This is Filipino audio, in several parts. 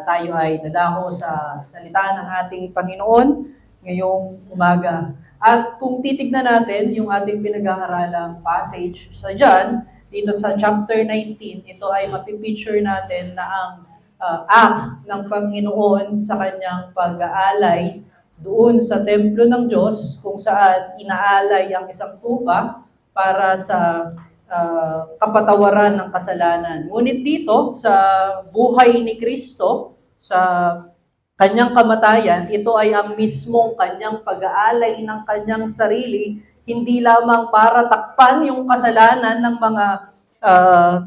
Tayo ay dadako sa salita ng ating Panginoon ngayong umaga. At kung titignan natin yung ating pinag-aaralang passage sa John, dito sa chapter 19, ito ay mapipicture natin na ang act ng Panginoon sa kanyang pag-aalay doon sa templo ng Diyos, kung saan inaalay ang isang tupa para sa kapatawaran ng kasalanan. Ngunit dito, sa buhay ni Kristo, sa kanyang kamatayan, ito ay ang mismong kanyang pag-aalay ng kanyang sarili, hindi lamang para takpan yung kasalanan ng mga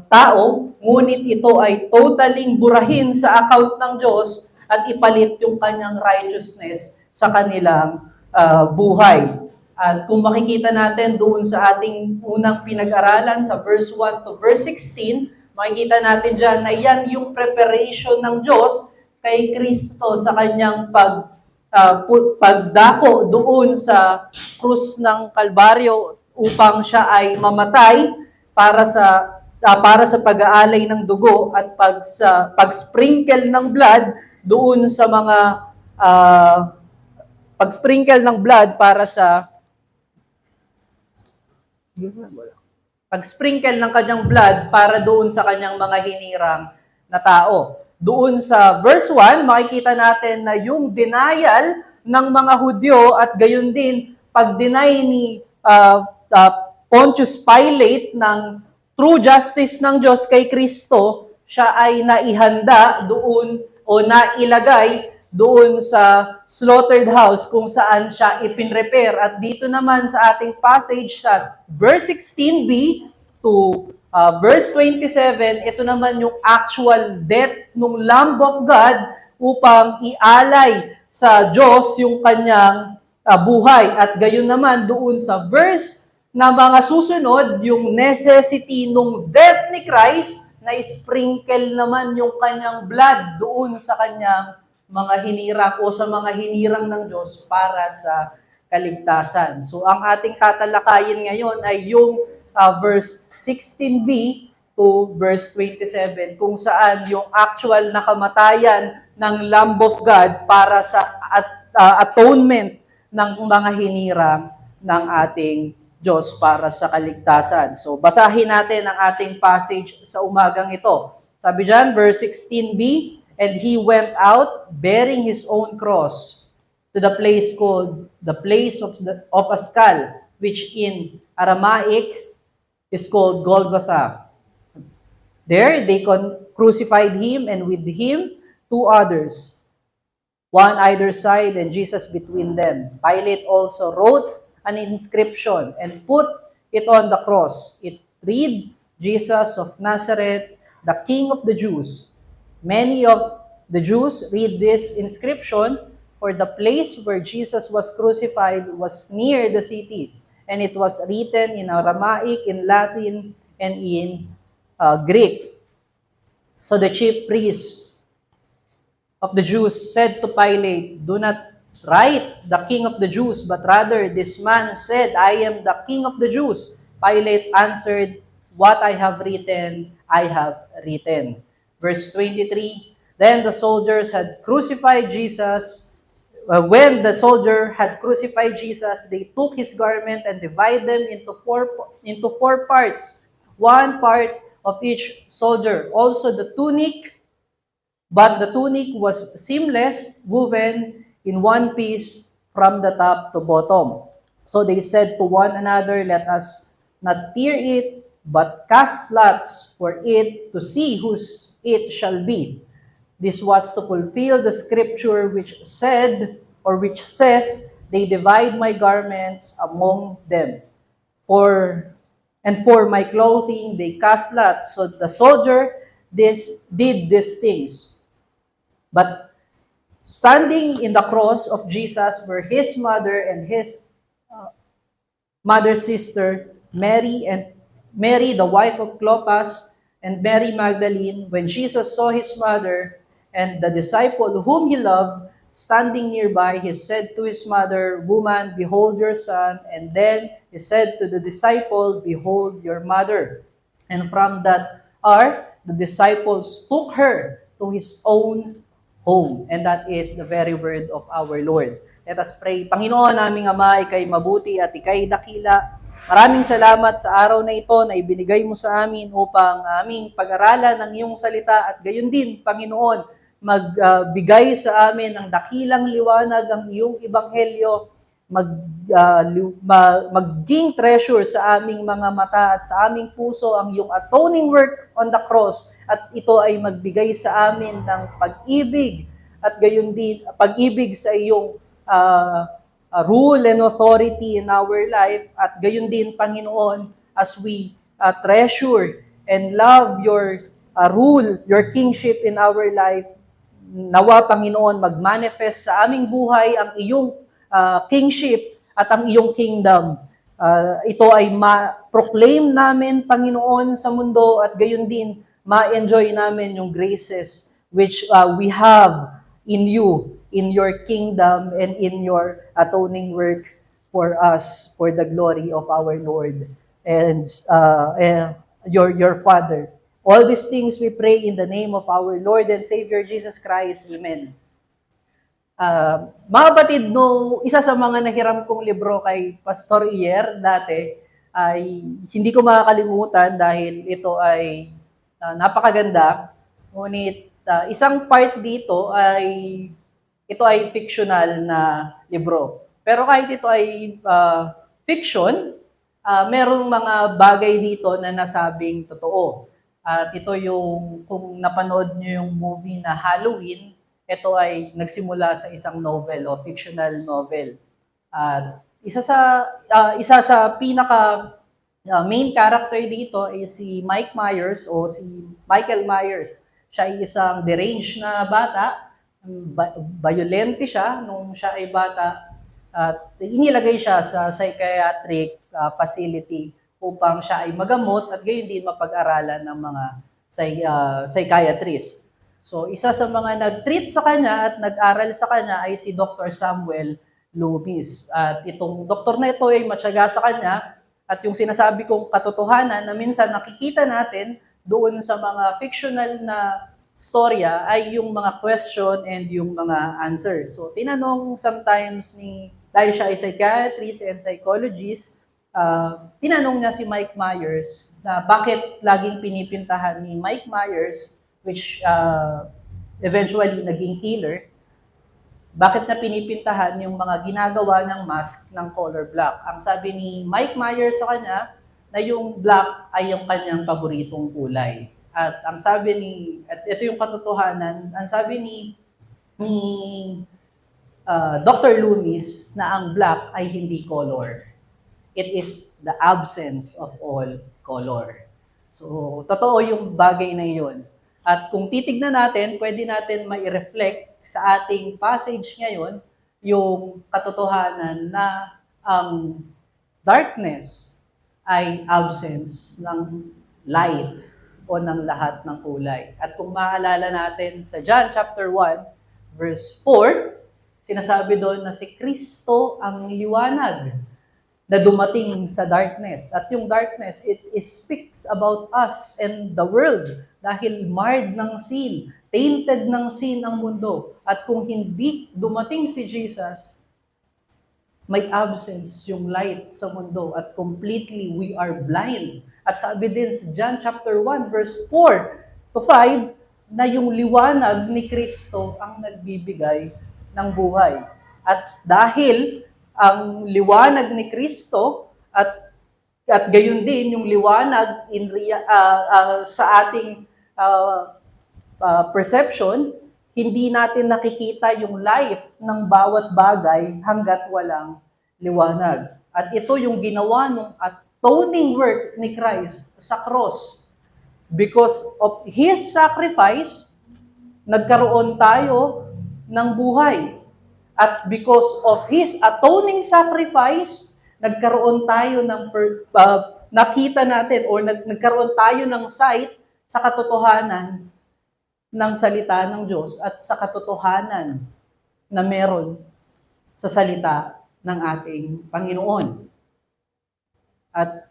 tao, ngunit ito ay totaling burahin sa account ng Diyos at ipalit yung kanyang righteousness sa kanilang buhay. At kung makikita natin doon sa ating unang pinag-aralan sa verse 1 to verse 16, makikita natin dyan na yan yung preparation ng Diyos kay Kristo sa kanyang pagdako doon sa krus ng Kalbaryo upang siya ay mamatay para sa pag-aalay ng dugo at pag-sprinkle ng blood doon sa mga pag-sprinkle ng blood para sa pag-sprinkle ng kanyang blood para doon sa kanyang mga hinirang na tao. Doon sa verse 1, makikita natin na yung denial ng mga Hudyo at gayon din pag-deny ni Pontius Pilate ng true justice ng Diyos kay Kristo, siya ay naihanda doon o nailagay doon sa slaughtered house kung saan siya ipinrepair. At dito naman sa ating passage sa verse 16b to verse 27, ito naman yung actual death ng Lamb of God upang ialay sa Diyos yung kanyang buhay. At gayon naman doon sa verse na mga susunod, yung necessity ng death ni Christ na sprinkle naman yung kanyang blood doon sa kanyang mga hinirang o sa mga hinirang ng Diyos para sa kaligtasan. So ang ating tatalakayin ngayon ay yung verse 16b to verse 27 kung saan yung actual na kamatayan ng Lamb of God para sa atonement ng mga hinirang ng ating Diyos para sa kaligtasan. So basahin natin ang ating passage sa umagang ito. Sabi dyan, verse 16b, "And he went out, bearing his own cross, to the place called the place of a skull, which in Aramaic is called Golgotha. There they crucified him, and with him 2 others, one either side, and Jesus between them. Pilate also wrote an inscription and put it on the cross. It read, Jesus of Nazareth, the King of the Jews. Many of the Jews read this inscription, for the place where Jesus was crucified was near the city, and it was written in Aramaic, in Latin, and in Greek. So the chief priests of the Jews said to Pilate, 'Do not write the King of the Jews, but rather this man said, I am the King of the Jews.' Pilate answered, 'What I have written, I have written.'" Verse 23, "Then the soldiers had crucified Jesus. When the soldier had crucified Jesus, they took his garment and divided them into four parts, one part of each soldier. Also the tunic, but the tunic was seamless, woven in one piece from the top to bottom. So they said to one another, 'Let us not tear it, but cast lots for it to see whose it shall be.' This was to fulfill the scripture which says, they divide my garments among them. For my clothing they cast lots." So the soldier did these things. But standing in the cross of Jesus were his mother and his mother's sister, Mary, the wife of Clopas, and Mary Magdalene. When Jesus saw his mother and the disciple whom he loved standing nearby, he said to his mother, "Woman, behold your son." And then he said to the disciple, "Behold your mother." And from that hour, the disciples took her to His own home. And that is the very word of our Lord. Let us pray. Panginoon, naming Ama, Ika'y mabuti at Ika'y dakila. Maraming salamat sa araw na ito na ibinigay mo sa amin upang aming pag-aralan ng iyong salita at gayon din, Panginoon, magbigay sa amin ng dakilang liwanag ang iyong ebanghelyo, maging treasure sa aming mga mata at sa aming puso ang iyong atoning work on the cross, at ito ay magbigay sa amin ng pag-ibig at gayon din pag-ibig sa iyong rule and authority in our life, at gayon din, Panginoon, as we treasure and love your rule, your kingship in our life, nawa, Panginoon, mag-manifest sa aming buhay ang iyong kingship at ang iyong kingdom. Ito ay ma-proclaim namin, Panginoon, sa mundo, at gayon din, ma-enjoy namin yung graces which we have in you, in your kingdom, and in your atoning work for us, for the glory of our Lord and your Father. All these things we pray in the name of our Lord and Savior Jesus Christ. Amen. Mga batid, no, isa sa mga nahiram kong libro kay Pastor Iyer dati ay hindi ko makakalimutan dahil ito ay napakaganda. Ngunit isang part dito ay fictional na libro. Pero kahit ito ay fiction, merong mga bagay dito na nasabing totoo. At ito yung, kung napanood nyo yung movie na Halloween, ito ay nagsimula sa isang novel o fictional novel. Isa sa pinaka main character dito ay si Mike Myers o si Michael Myers. Siya ay isang deranged na bata, violente siya nung siya ay bata, at inilagay siya sa psychiatric facility upang siya ay magamot at gayon din mapag-aralan ng mga psychiatrist. So, isa sa mga nag-treat sa kanya at nag-aral sa kanya ay si Dr. Samuel Loomis. At itong doktor na ito ay matyaga sa kanya, at yung sinasabi kong katotohanan na minsan nakikita natin doon sa mga fictional na storya ay yung mga question and yung mga answer. So, tinanong sometimes dahil siya ay psychiatrist and psychologist, tinanong niya si Mike Myers na bakit laging pinipintahan ni Mike Myers, which eventually naging killer, bakit na pinipintahan yung mga ginagawa ng mask ng color black. Ang sabi ni Mike Myers sa kanya, na yung black ay yung kanyang paboritong kulay. At ang sabi at ito yung katotohanan, ang sabi ni Dr. Loomis na ang black ay hindi color. It is the absence of all color. So, totoo yung bagay na iyon. At kung titignan natin, pwede natin mai-reflect sa ating passage ngayon yung katotohanan na ang darkness ay absence ng light o ng lahat ng kulay. At kung maalala natin sa John chapter 1, verse 4, sinasabi doon na si Kristo ang liwanag na dumating sa darkness. At yung darkness, it speaks about us and the world dahil marred ng sin, tainted ng sin ang mundo. At kung hindi dumating si Jesus, may absence yung light sa mundo at completely we are blind. At sabi din sa John chapter 1 verse 4 to 5 na yung liwanag ni Kristo ang nagbibigay ng buhay. At dahil ang liwanag ni Kristo at gayon din yung liwanag sa ating perception, hindi natin nakikita yung life ng bawat bagay hanggat walang liwanag. At ito yung ginawa ng atoning work ni Christ sa cross. Because of His sacrifice, nagkaroon tayo ng buhay. At because of His atoning sacrifice, nagkaroon tayo ng nakita natin or nagkaroon tayo ng sight sa katotohanan ng salita ng Diyos at sa katotohanan na meron sa salita ng ating Panginoon. At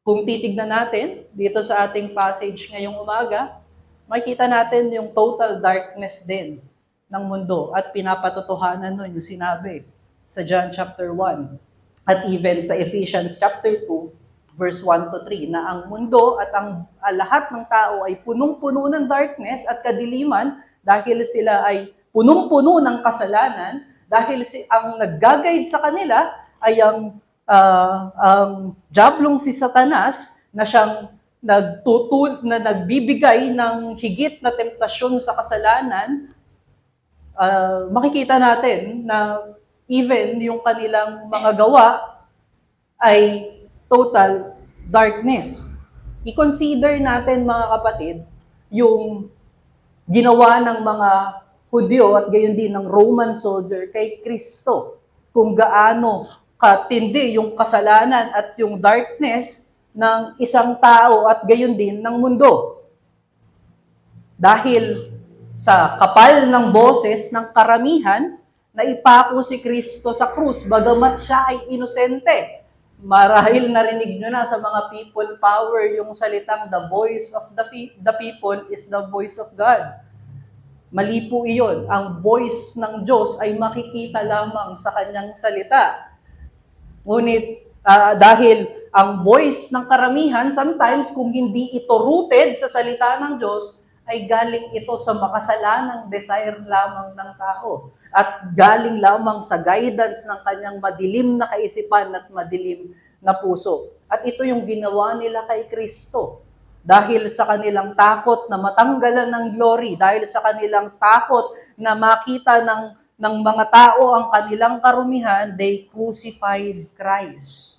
kung titignan natin dito sa ating passage ngayong umaga, makikita natin yung total darkness din ng mundo at pinapatotohanan nun yung sinabi sa John chapter 1 at even sa Ephesians chapter 2 verse 1 to 3 na ang mundo at ang lahat ng tao ay punong-puno ng darkness at kadiliman dahil sila ay punong-puno ng kasalanan dahil ang nag-guide sa kanila ay ang diablong si Satanas na siyang nagbibigay ng higit na temptasyon sa kasalanan. Makikita natin na even yung kanilang mga gawa ay total darkness. I-consider natin mga kapatid yung ginawa ng mga Hudyo at gayon din ng Roman soldier kay Kristo. Kung gaano katindi yung kasalanan at yung darkness ng isang tao at gayon din ng mundo. Dahil sa kapal ng boses ng karamihan, na ipako si Kristo sa krus, bagamat siya ay inosente. Marahil narinig nyo na sa mga people power yung salitang the voice of the people is the voice of God. Mali po iyon. Ang voice ng Diyos ay makikita lamang sa kanyang salita. Ngunit dahil ang voice ng karamihan, sometimes kung hindi ito rooted sa salita ng Diyos, ay galing ito sa makasalanang desire lamang ng tao at galing lamang sa guidance ng kanyang madilim na kaisipan at madilim na puso. At ito yung ginawa nila kay Kristo. Dahil sa kanilang takot na matanggalan ng glory, dahil sa kanilang takot na makita ng mga tao ang kanilang karumihan, they crucified Christ.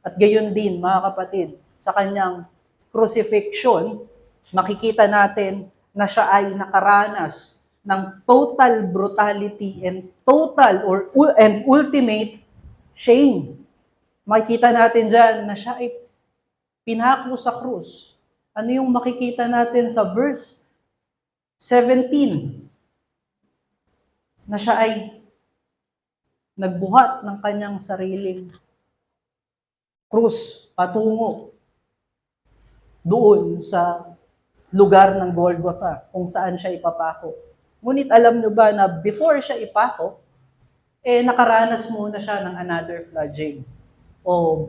At gayon din, mga kapatid, sa kanyang crucifixion, makikita natin na siya ay nakaranas ng total brutality and ultimate shame. Makikita natin dyan na siya ay pinako sa krus. Ano yung makikita natin sa verse 17? Na siya ay nagbuhat ng kanyang sariling krus patungo doon sa lugar ng Golgotha, kung saan siya ipapako. Ngunit alam nyo ba na before siya ipako, nakaranas muna siya ng another flagell o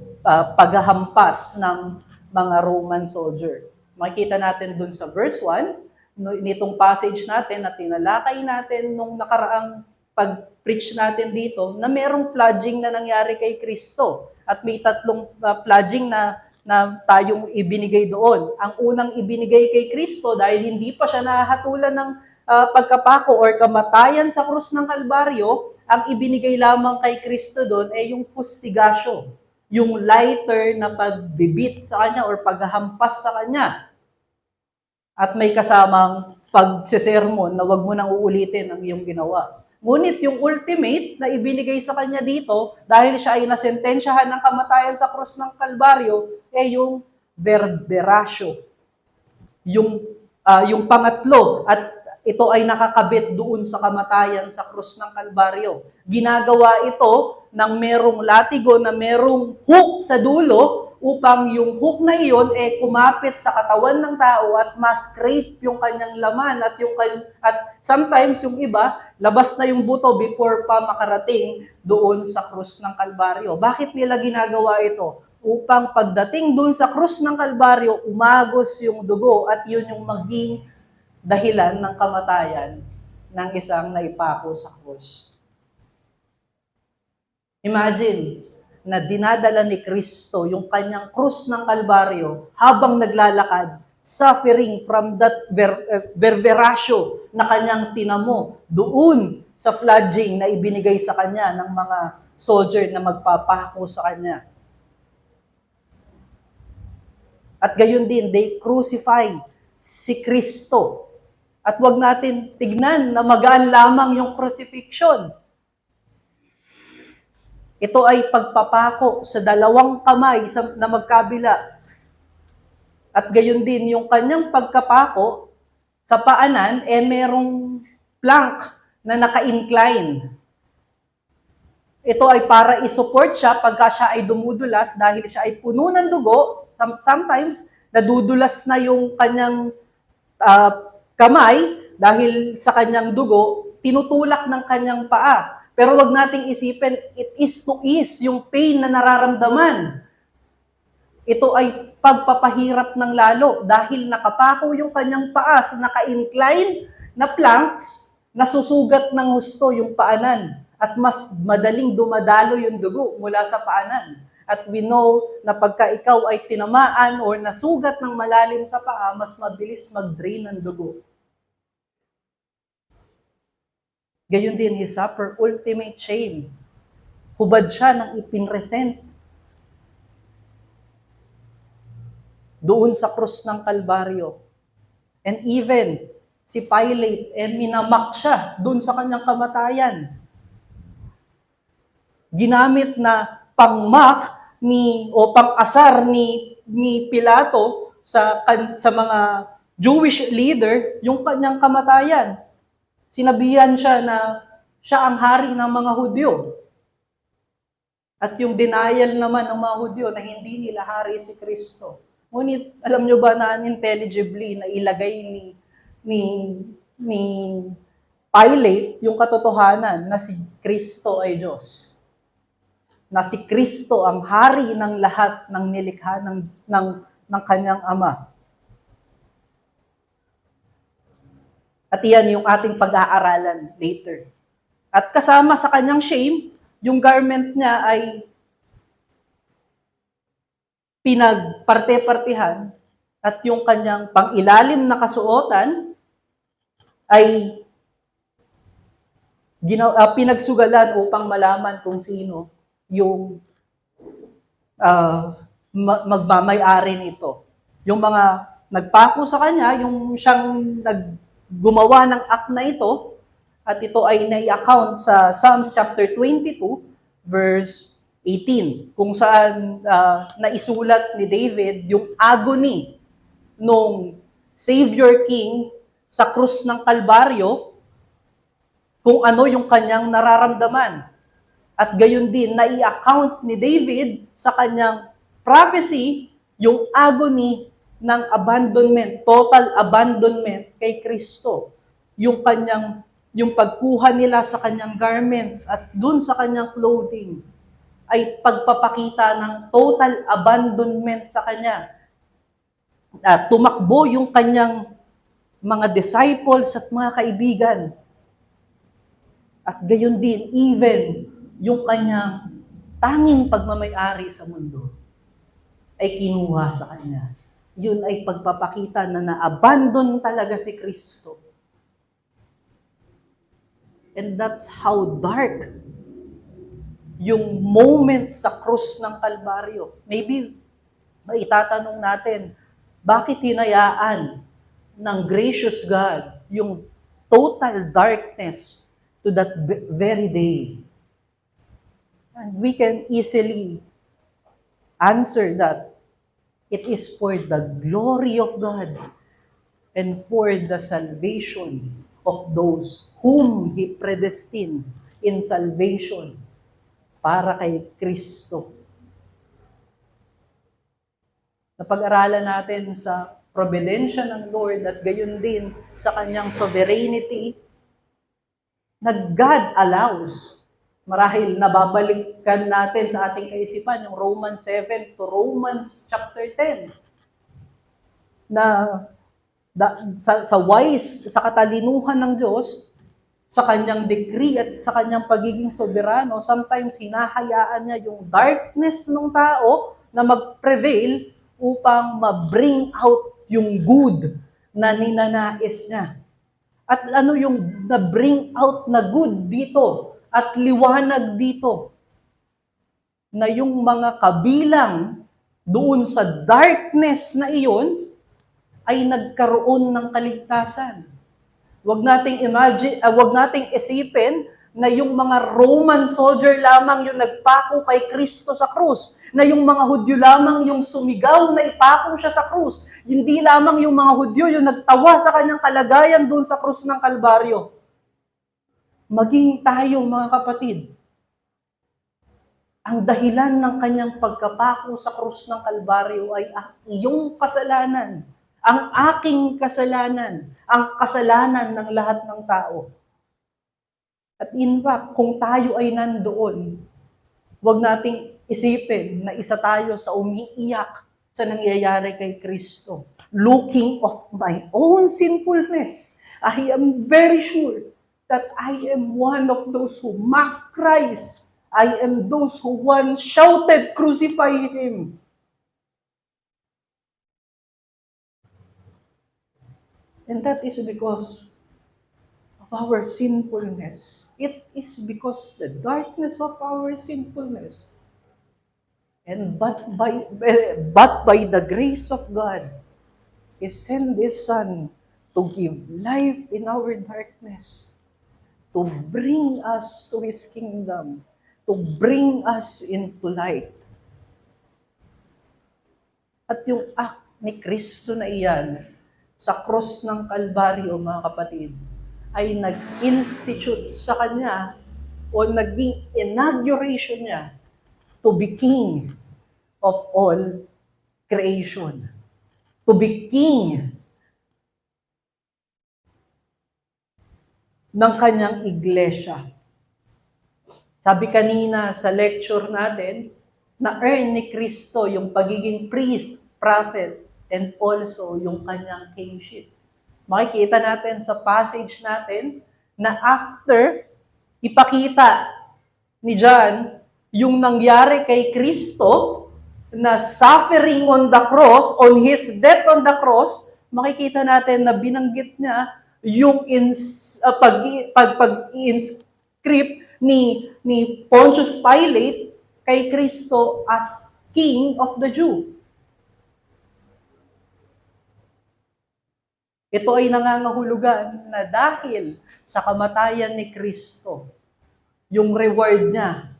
paghahampas ng mga Roman soldier. Makikita natin doon sa verse 1, nitong passage natin na tinalakay natin nung nakaraang pag-preach natin dito, na merong flogging na nangyari kay Kristo. At may tatlong flogging na tayong ibinigay doon. Ang unang ibinigay kay Kristo dahil hindi pa siya nahatulan ng pagkapako or kamatayan sa krus ng Kalbaryo, ang ibinigay lamang kay Kristo doon ay yung fustigasyo, yung lighter na pagbibit sa kanya or paghahampas sa kanya. At may kasamang pagsesermon na wag mo nang uulitin ang iyong ginawa. Ngunit yung ultimate na ibinigay sa kanya dito, dahil siya ay nasentensyahan ng kamatayan sa krus ng Kalbaryo, yung verberasyo. Yung pangatlo, at ito ay nakakabit doon sa kamatayan sa krus ng Kalbaryo. Ginagawa ito ng merong latigo na merong hook sa dulo upang yung hook na iyon kumapit sa katawan ng tao at ma-scrape yung kanyang laman at sometimes yung iba labas na yung buto before pa makarating doon sa krus ng Kalbaryo. Bakit nila ginagawa ito? Upang pagdating doon sa krus ng Kalbaryo, umagos yung dugo at yun yung maging dahilan ng kamatayan ng isang naipako sa krus. Imagine na dinadala ni Kristo yung kanyang krus ng Kalbaryo habang naglalakad, suffering from that verberasyo na kanyang tinamo doon sa flogging na ibinigay sa kanya ng mga soldier na magpapako sa kanya. At gayon din, they crucify si Kristo. At wag natin tignan na magaan lamang yung crucifixion. Ito ay pagpapako sa dalawang kamay na magkabila. At gayon din, yung kanyang pagkapako sa paanan, merong plank na naka-incline. Ito ay para isupport siya pagka siya ay dumudulas dahil siya ay puno ng dugo. Sometimes, nadudulas na yung kanyang kamay dahil sa kanyang dugo, tinutulak ng kanyang paa. Pero wag nating isipin, it is to ease yung pain na nararamdaman. Ito ay pagpapahirap ng lalo dahil nakapako yung kanyang paa sa naka-incline na planks, nasusugat ng husto yung paanan at mas madaling dumadalo yung dugo mula sa paanan. At we know na pagka ikaw ay tinamaan or nasugat ng malalim sa paa, mas mabilis mag-drain ng dugo. Gayon din, he suffered ultimate shame. Hubad siya ng ipinresent doon sa krus ng Kalbaryo. And even si Pilate, minamak siya doon sa kanyang kamatayan. Ginamit na pangmak o pang-asar ni Pilato sa mga Jewish leader yung kanyang kamatayan. Sinabihan siya na siya ang hari ng mga Hudyo. At yung denial naman ng mga Hudyo na hindi nila hari si Kristo. Ngunit alam nyo ba na unintelligibly na ilagay ni Pilate yung katotohanan na si Kristo ay Diyos. Na si Kristo ang hari ng lahat ng nilikha ng kanyang Ama. At iyan yung ating pag-aaralan later. At kasama sa kanyang shame, yung garment niya ay pinagparte-partihan at yung kanyang pangilalim na kasuotan ay pinagsugalan upang malaman kung sino yung magmamay-ari nito. Yung mga nagpako sa kanya, yung siyang gumawa ng act na ito, at ito ay nai-account sa Psalms chapter 22, verse 18, kung saan naisulat ni David yung agony nung Savior King sa krus ng Kalbaryo, kung ano yung kanyang nararamdaman. At gayon din, nai-account ni David sa kanyang prophecy yung agony ng abandonment, total abandonment kay Kristo. Yung pagkuha nila sa kanyang garments at dun sa kanyang clothing ay pagpapakita ng total abandonment sa kanya. Tumakbo yung kanyang mga disciples at mga kaibigan. At gayon din, even yung kanyang tanging pagmamay-ari sa mundo ay kinuha sa kanya. Yun ay pagpapakita na na-abandon talaga si Kristo. And that's how dark yung moment sa krus ng Kalbaryo. Maybe, maitatanong natin, bakit hinayaan ng gracious God yung total darkness to that very day? And we can easily answer that. It is for the glory of God and for the salvation of those whom He predestined in salvation para kay Kristo. Napag-aralan natin sa providensya ng Lord at gayon din sa kanyang sovereignty na God allows. Marahil nababalikan natin sa ating kaisipan yung Romans 7 to Romans chapter 10 na sa katalinuhan ng Diyos, sa kanyang decree at sa kanyang pagiging soberano, sometimes hinahayaan niya yung darkness ng tao na mag-prevail upang ma-bring out yung good na ninanais niya. At ano yung na-bring out na good dito at liwanag dito? Na yung mga kabilang doon sa darkness na iyon ay nagkaroon ng kaligtasan. Huwag nating isipin na yung mga Roman soldier lamang yung nagpako kay Kristo sa krus, na yung mga Hudyo lamang yung sumigaw na ipako siya sa krus. Hindi lamang yung mga Hudyo yung nagtawa sa kanyang kalagayan doon sa krus ng Kalbaryo. Maging tayo, mga kapatid, Ang dahilan ng kanyang pagkapako sa krus ng Kalbaryo ay ang iyong kasalanan, ang aking kasalanan, ang kasalanan ng lahat ng tao. At in fact, kung tayo ay nandoon, huwag nating isipin na isa tayo sa umiiyak sa nangyayari kay Kristo. Looking of my own sinfulness, I am very sure that I am one of those who mock Christ. I am those who once shouted, "Crucify Him." And that is because of our sinfulness. It is because the darkness of our sinfulness. And but by the grace of God, He sent His Son to give life in our darkness, to bring us to His kingdom, to bring us into light. At yung act ni Kristo na iyan sa cross ng Kalbaryo, mga kapatid, ay nag-institute sa Kanya o naging inauguration niya to be King of all creation. To be King ng Kanyang iglesia. Sabi kanina sa lecture natin, na-earn ni Kristo yung pagiging priest, prophet, and also yung Kanyang kingship. Makikita natin sa passage natin na after ipakita ni John yung nangyari kay Kristo na suffering on the cross, on His death on the cross, makikita natin na binanggit niya yung pag-inscript ni Pontius Pilate kay Kristo as King of the Jew. Ito ay nangangahulugan na dahil sa kamatayan ni Kristo, yung reward niya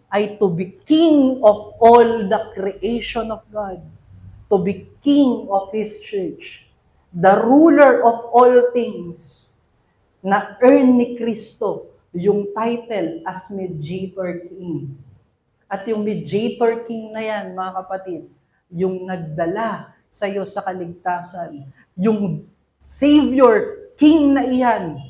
ay to be King of all the creation of God, to be King of His church, the ruler of all things, na earn ni Kristo yung title as Mediator King. At yung Mediator King na yan, mga kapatid, yung nagdala sa iyo sa kaligtasan, yung Savior King na iyan,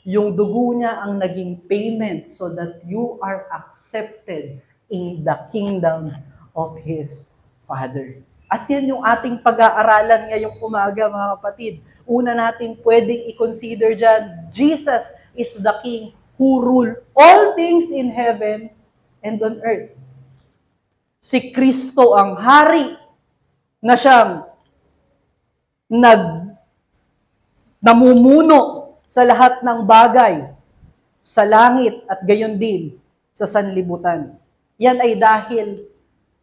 yung dugo niya ang naging payment so that you are accepted in the kingdom of His Father. At yan yung ating pag-aaralan ngayong umaga, mga kapatid. Una natin pwedeng i-consider dyan, Jesus is the King who rule all things in heaven and on earth. Si Kristo ang hari na siyang namumuno sa lahat ng bagay sa langit at gayon din sa sanlibutan. Yan ay dahil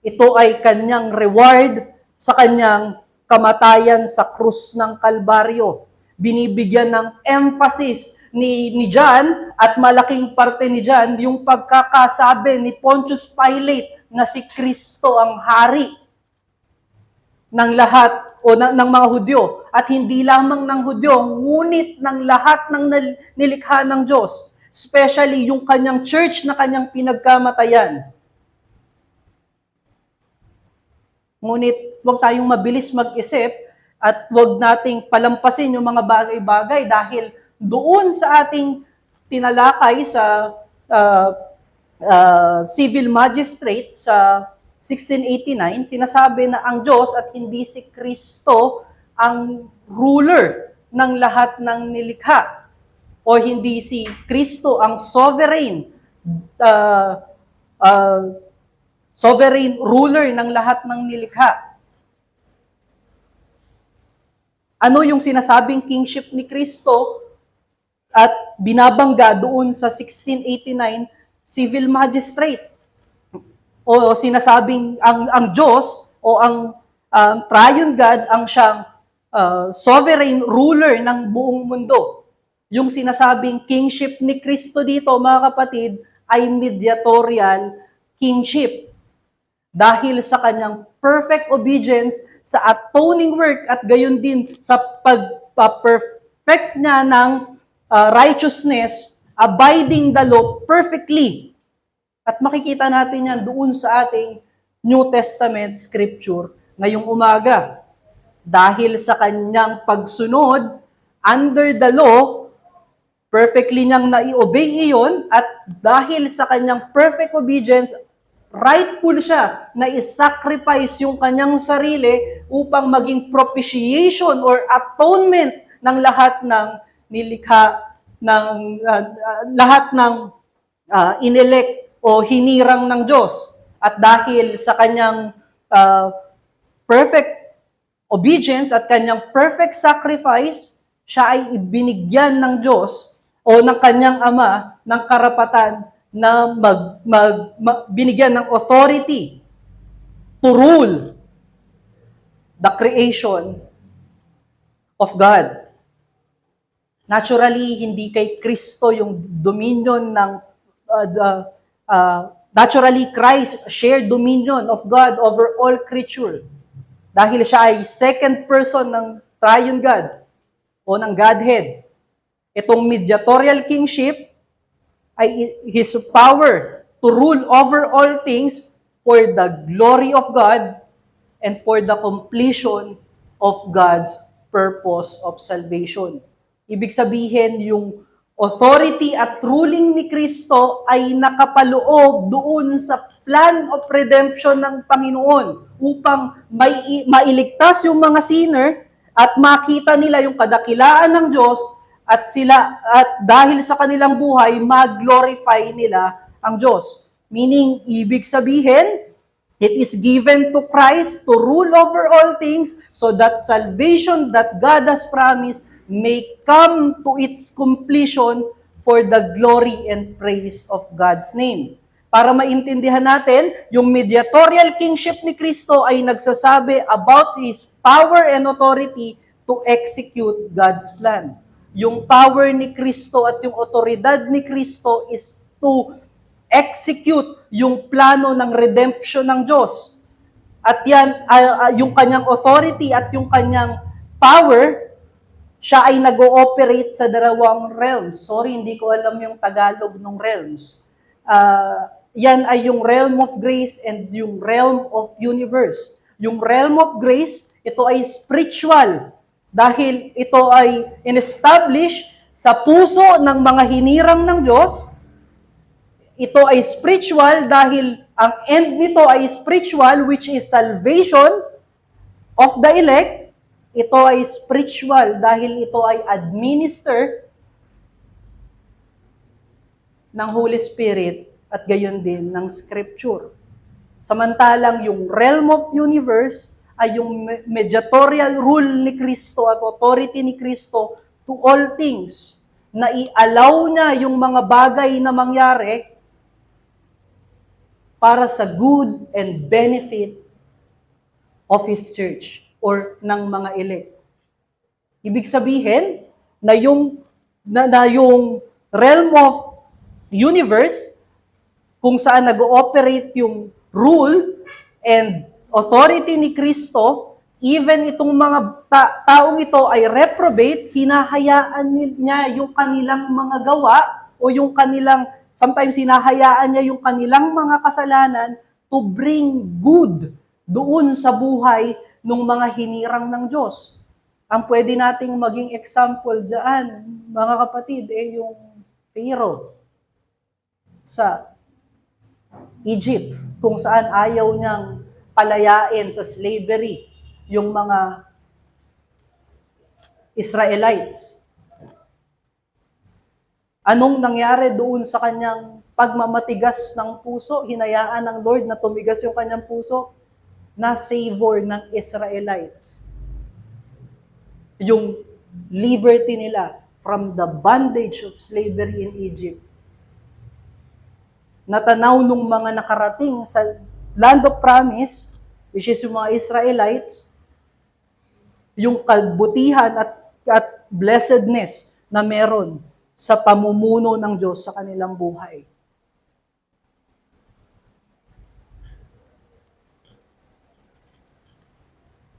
ito ay kanyang reward sa kanyang kamatayan sa krus ng Kalbaryo. Binibigyan ng emphasis ni John at malaking parte ni John yung pagkakasabi ni Pontius Pilate na si Kristo ang hari ng lahat o ng mga Hudyo, at hindi lamang ng Hudyo, ngunit ng lahat ng nilikha ng Diyos, especially yung kanyang church na kanyang pinagkamatayan. Ngunit huwag tayong mabilis mag-isip at huwag nating palampasin yung mga bagay-bagay dahil doon sa ating tinalakay sa civil magistrate sa 1689, sinasabi na ang Diyos at hindi si Kristo ang ruler ng lahat ng nilikha. O hindi si Kristo ang sovereign ruler ng lahat ng nilikha. Ano yung sinasabing kingship ni Kristo at binabangga doon sa 1689 civil magistrate? O sinasabing ang Diyos o ang triune God ang siyang sovereign ruler ng buong mundo. Yung sinasabing kingship ni Kristo dito, mga kapatid, ay mediatorial kingship. Dahil sa kanyang perfect obedience sa atoning work at gayon din sa pagpa-perfect niya ng righteousness, abiding the law perfectly. At At makikita natin yan doon sa ating New Testament scripture ngayong umaga. Dahil sa kanyang pagsunod under the law, perfectly niyang nai-obey iyon, at dahil sa kanyang perfect obedience, rightful siya na isacrifice yung kanyang sarili upang maging propitiation or atonement ng lahat ng nilikha, ng lahat ng inelect o hinirang ng Diyos. At dahil sa kanyang perfect obedience at kanyang perfect sacrifice, siya ay ibinigyan ng Diyos o ng kanyang Ama ng karapatan na binigyan ng authority to rule the creation of God. Naturally, hindi kay Kristo yung dominion ng naturally, Christ shared dominion of God over all creature. Dahil siya ay second person ng triune God o ng Godhead. Itong mediatorial kingship ay His power to rule over all things for the glory of God and for the completion of God's purpose of salvation. Ibig sabihin, yung authority at ruling ni Kristo ay nakapaloob doon sa plan of redemption ng Panginoon upang mailigtas yung mga sinner at makita nila yung kadakilaan ng Diyos at dahil sa kanilang buhay, mag-glorify nila ang Diyos. Meaning, ibig sabihin, it is given to Christ to rule over all things so that salvation that God has promised may come to its completion for the glory and praise of God's name. Para maintindihan natin, yung mediatorial kingship ni Kristo ay nagsasabi about His power and authority to execute God's plan. Yung power ni Kristo at yung otoridad ni Kristo is to execute yung plano ng redemption ng Diyos. At yan, yung kanyang authority at yung kanyang power, siya ay nag-ooperate sa dalawang realms. Sorry, hindi ko alam yung Tagalog ng realms. Yan ay yung realm of grace and yung realm of universe. Yung realm of grace, ito ay spiritual dahil ito ay in-establish sa puso ng mga hinirang ng Diyos. Ito ay spiritual dahil ang end nito ay spiritual, which is salvation of the elect. Ito ay spiritual dahil ito ay administer ng Holy Spirit at gayon din ng Scripture. Samantalang yung realm of universe ay yung mediatorial rule ni Kristo at authority ni Kristo to all things, na i-allow niya yung mga bagay na mangyari para sa good and benefit of His church or ng mga elect. Ibig sabihin na yung realm of universe kung saan nag-ooperate yung rule and authority ni Kristo, even itong mga taong ito ay reprobate, hinahayaan niya yung kanilang mga gawa o yung kanilang, sometimes hinahayaan niya yung kanilang mga kasalanan to bring good doon sa buhay ng mga hinirang ng Diyos. Ang pwede nating maging example dyan, mga kapatid, yung Pharaoh sa Egypt, kung saan ayaw niyang palayain sa slavery yung mga Israelites. Anong nangyari doon sa kanyang pagmamatigas ng puso? Hinayaan ng Lord na tumigas yung kanyang puso? Na-savor ng Israelites yung liberty nila from the bondage of slavery in Egypt. Natanaw nung mga nakarating sa land of promise, which is yung mga Israelites, yung kabutihan at blessedness na meron sa pamumuno ng Diyos sa kanilang buhay.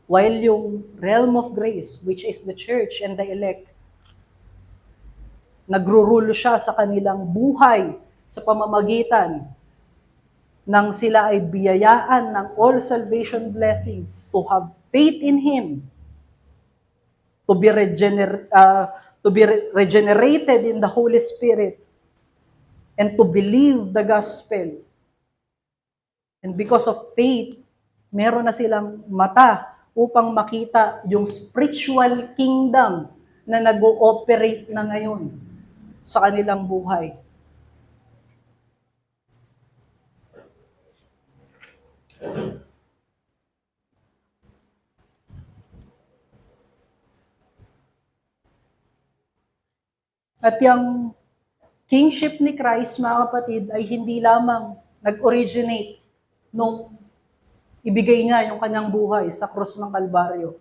While yung realm of grace, which is the church and the elect, nagrurulo siya sa kanilang buhay sa pamamagitan nang sila ay biyayaan ng all salvation blessing to have faith in Him, to be regenerated in the Holy Spirit, and to believe the gospel. And because of faith, meron na silang mata upang makita yung spiritual kingdom na nag-ooperate na ngayon sa kanilang buhay. At yung kingship ni Christ, mga kapatid, ay hindi lamang nag-originate nung ibigay niya yung kanyang buhay sa krus ng Kalbaryo.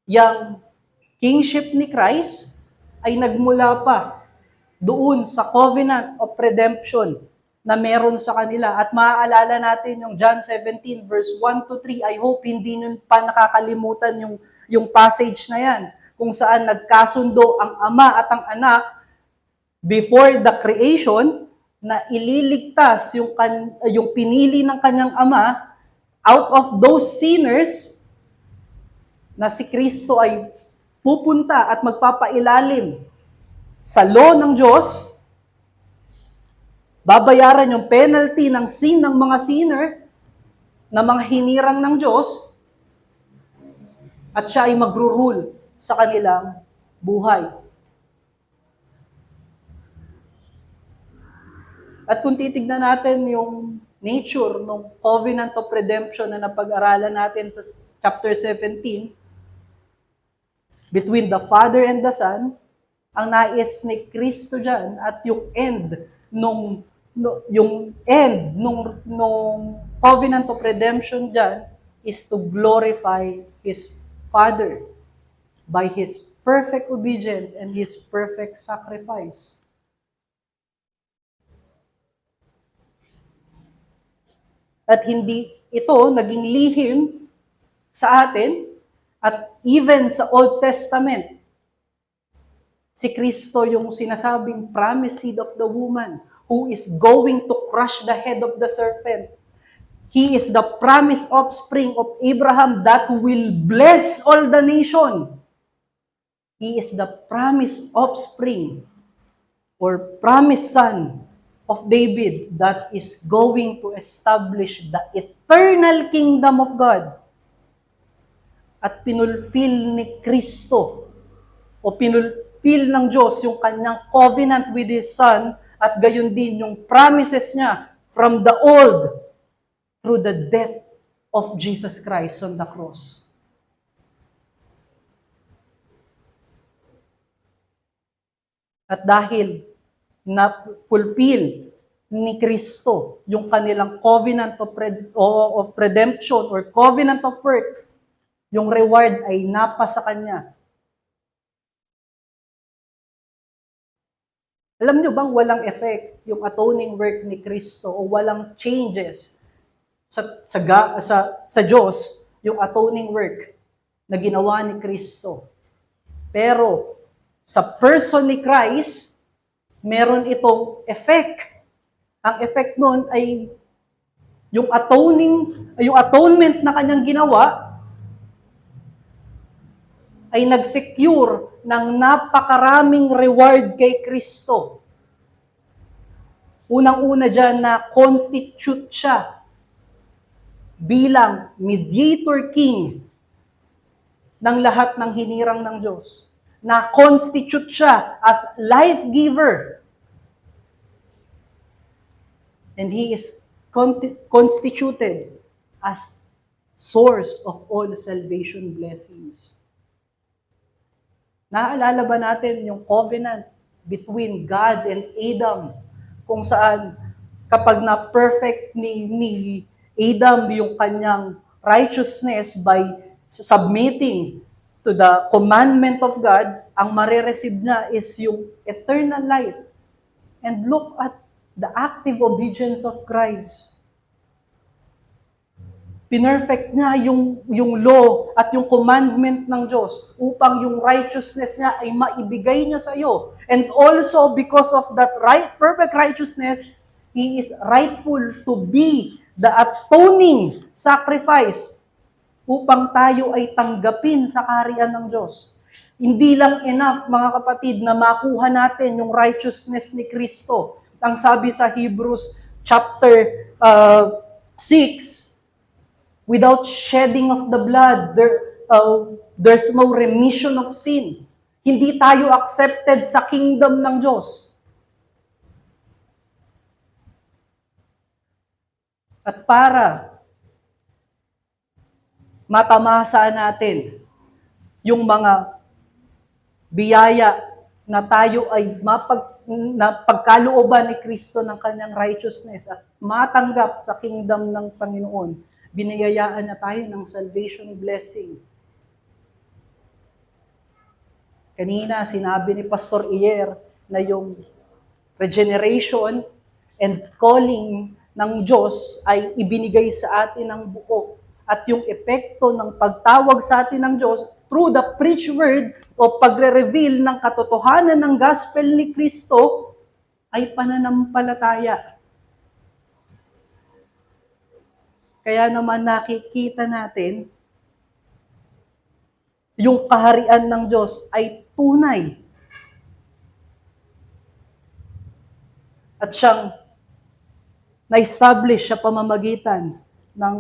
Yang kingship ni Christ ay nagmula pa doon sa covenant of redemption na meron sa kanila. At maaalala natin yung John 17 verse 1 to 3. I hope hindi nyo pa nakakalimutan yung passage na yan, kung saan nagkasundo ang Ama at ang Anak before the creation na ililigtas yung pinili ng kanyang Ama out of those sinners, na si Kristo ay pupunta at magpapailalim sa law ng Diyos, babayaran yung penalty ng sin ng mga sinner, na mga hinirang ng Diyos, at siya ay magro-rule sa kanilang buhay. At kung titignan natin yung nature ng covenant of redemption na napag-aralan natin sa chapter 17, between the Father and the Son, ang nais ni Kristo dyan at yung end nung covenant of redemption dyan is to glorify His Father by His perfect obedience and His perfect sacrifice. At hindi ito naging lihim sa atin, at even sa Old Testament, si Kristo yung sinasabing promised seed of the woman who is going to crush the head of the serpent. He is the promised offspring of Abraham that will bless all the nation. He is the promised offspring or promised son of David that is going to establish the eternal kingdom of God. At pinulfill ni Kristo o pinulfill ng Diyos yung kanyang covenant with His Son, at gayon din yung promises niya from the old through the death of Jesus Christ on the cross. At dahil na-fulfill ni Kristo yung kanilang covenant of redemption or covenant of work, yung reward ay napasa Kanya. Alam nyo bang walang effect yung atoning work ni Kristo o walang changes sa Diyos yung atoning work na ginawa ni Kristo? Pero sa person ni Christ, meron itong effect. Ang effect nun ay yung atonement na Kanyang ginawa ay nag-secure ng napakaraming reward kay Kristo. Unang-una dyan na constitute siya bilang mediator king ng lahat ng hinirang ng Diyos. Na constitute siya as life giver. And He is constituted as source of all salvation blessings. Naaalala ba natin yung covenant between God and Adam, kung saan kapag na-perfect ni Adam yung kanyang righteousness by submitting to the commandment of God, ang marireceive niya is yung eternal life. And look at the active obedience of Christ. Pinerfect niya yung law at yung commandment ng Diyos upang yung righteousness niya ay maibigay niya sa iyo. And also, because of that perfect righteousness, He is rightful to be the atoning sacrifice upang tayo ay tanggapin sa kaharian ng Diyos. Hindi lang enough, mga kapatid, na makuha natin yung righteousness ni Kristo. Ang sabi sa Hebrews chapter 6, without shedding of the blood, there's no remission of sin. Hindi tayo accepted sa kingdom ng Diyos. At para matamasa natin yung mga biyaya na tayo ay pagkalooban ni Kristo ng kanyang righteousness at matanggap sa kingdom ng Panginoon, biniyayaan na tayo ng salvation blessing. Kanina, sinabi ni Pastor Iyer na yung regeneration and calling ng Diyos ay ibinigay sa atin ng buo. At yung epekto ng pagtawag sa atin ng Diyos through the preached word o pagre-reveal ng katotohanan ng gospel ni Kristo ay pananampalataya. Kaya naman nakikita natin yung kaharian ng Diyos ay tunay. At siyang na-establish sa pamamagitan ng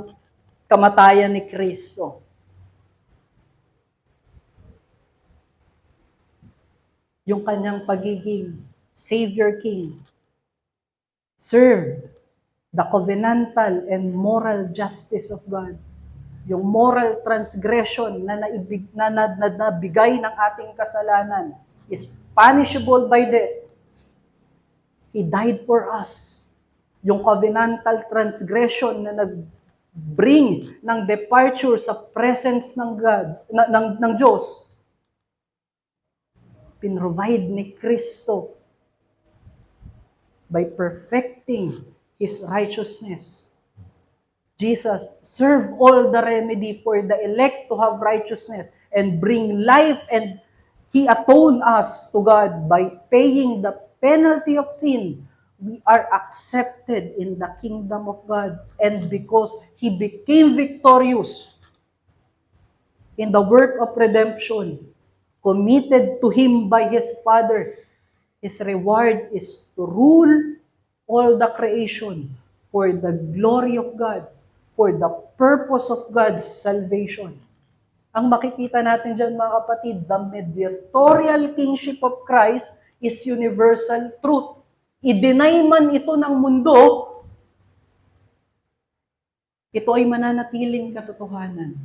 kamatayan ni Kristo. Yung kanyang pagiging Savior King served the covenantal and moral justice of God. Yung moral transgression na nabigay ng ating kasalanan is punishable by death. He died for us. Yung covenantal transgression na nag-bring ng departure sa presence ng God, ng Diyos, pinrovide ni Kristo by perfecting His righteousness. Jesus served all the remedy for the elect to have righteousness and bring life, and He atoned us to God by paying the penalty of sin. We are accepted in the kingdom of God, and because He became victorious in the work of redemption committed to Him by His Father, His reward is to rule all the creation for the glory of God, for the purpose of God's salvation. Ang makikita natin dyan, mga kapatid, the mediatorial kingship of Christ is universal truth. I-deny man ito ng mundo, ito ay mananatiling katotohanan.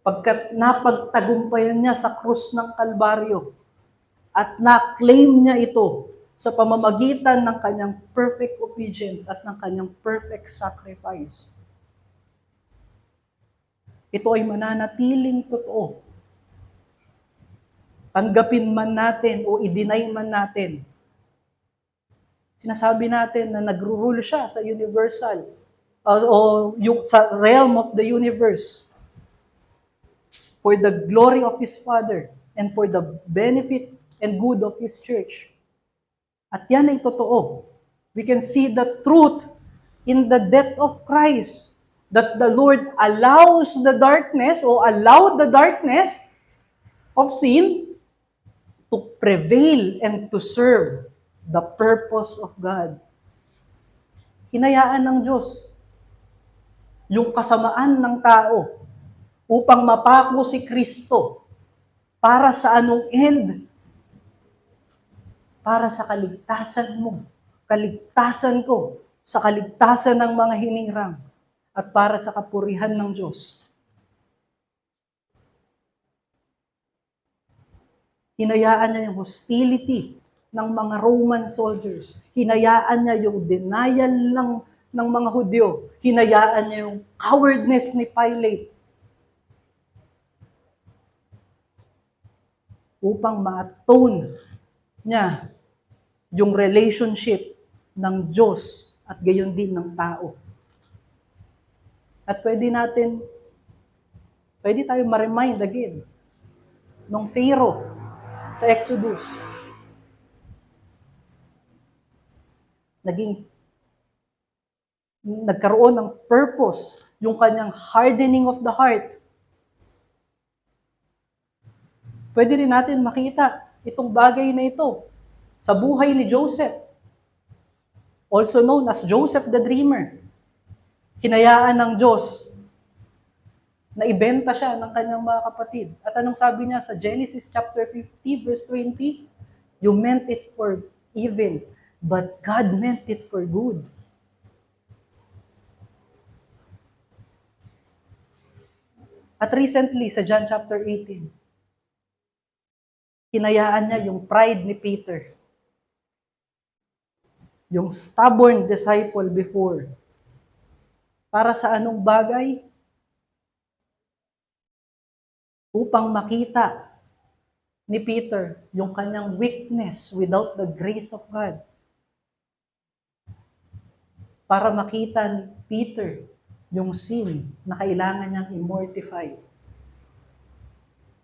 Pagkat napagtagumpayan niya sa krus ng Kalbaryo at na-claim niya ito sa pamamagitan ng kanyang perfect obedience at ng kanyang perfect sacrifice. Ito ay mananatiling totoo. Tanggapin man natin o i-deny man natin. Sinasabi natin na nagro-rule siya sa universal o yung sa realm of the universe for the glory of His Father and for the benefit and good of His church. At yan ay totoo. We can see the truth in the death of Christ, that the Lord allows the darkness or allowed the darkness of sin to prevail and to serve the purpose of God. Hinayaan ng Diyos yung kasamaan ng tao upang mapako si Kristo para sa anong end? Para sa kaligtasan mo, kaligtasan ko, sa kaligtasan ng mga hinirang, at para sa kapurihan ng Diyos. Hinayaan niya yung hostility ng mga Roman soldiers. Hinayaan niya yung denial ng mga Hudyo. Hinayaan niya yung cowardness ni Pilate upang ma-atone niya yung relationship ng Diyos at gayon din ng tao. At pwede tayo ma-remind again nung Pharaoh sa Exodus. Naging nagkaroon ng purpose, yung kanyang hardening of the heart. Pwede rin natin makita itong bagay na ito sa buhay ni Joseph, also known as Joseph the Dreamer. Hinayaan ng Diyos na ibenta siya ng kanyang mga kapatid. At anong sabi niya sa Genesis chapter 50 verse 20? You meant it for evil, but God meant it for good. At recently, sa John chapter 18, hinayaan niya yung pride ni Peter. Yung stubborn disciple before. Para sa anong bagay? Upang makita ni Peter yung kanyang weakness without the grace of God. Para makita ni Peter yung sin na kailangan niyang immortify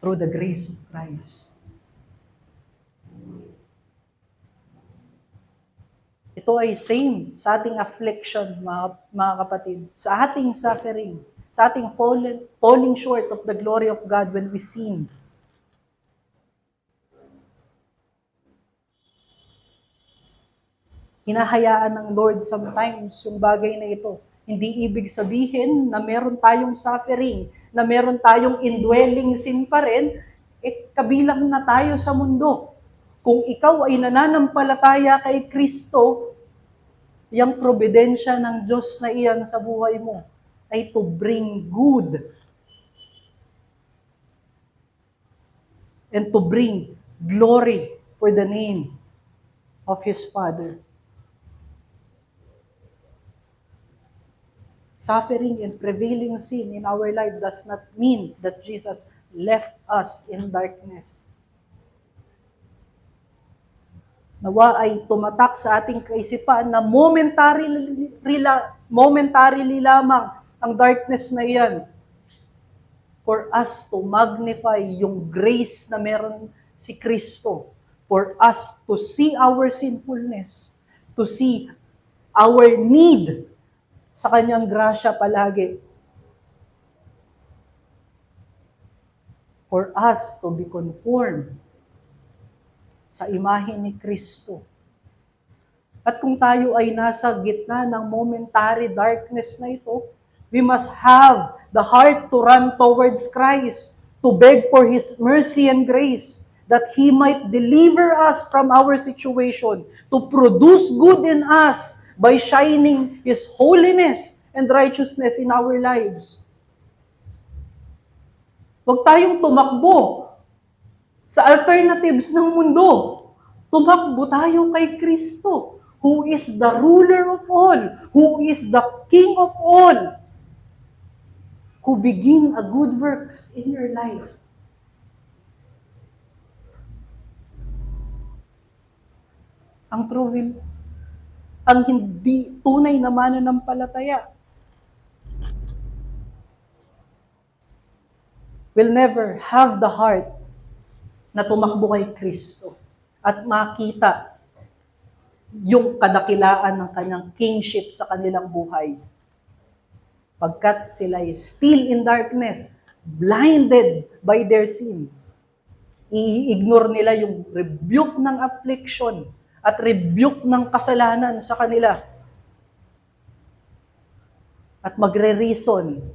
through the grace of Christ. Ito ay same sa ating affliction, mga kapatid, sa ating suffering, sa ating falling short of the glory of God when we sin. Hinahayaan ng Lord sometimes yung bagay na ito. Hindi ibig sabihin na meron tayong suffering, na meron tayong indwelling sin pa rin, kabilang na tayo sa mundo. Kung ikaw ay nananampalataya kay Kristo, yung probidensya ng Diyos na iyan sa buhay mo ay to bring good and to bring glory for the name of His Father. Suffering and prevailing sin in our life does not mean that Jesus left us in darkness. Nawa ay tumatak sa ating kaisipan na momentarily lamang ang darkness na iyan for us to magnify yung grace na meron si Kristo, for us to see our sinfulness, to see our need sa kanyang grasya palagi. For us to be conformed sa imahe ni Kristo. At kung tayo ay nasa gitna ng momentary darkness na ito, we must have the heart to run towards Christ, to beg for His mercy and grace, that He might deliver us from our situation, to produce good in us, by shining His holiness and righteousness in our lives. Huwag tayong tumakbo sa alternatives ng mundo. Tumakbo tayo kay Kristo, who is the ruler of all, who is the King of all, who begin a good works in your life. Ang hindi tunay na mananampalataya will never have the heart na tumakbo kay Kristo at makita yung kadakilaan ng kanyang kingship sa kanilang buhay. Pagkat sila ay still in darkness, blinded by their sins. I-ignore nila yung rebuke ng affliction at rebuke ng kasalanan sa kanila. At magre-reason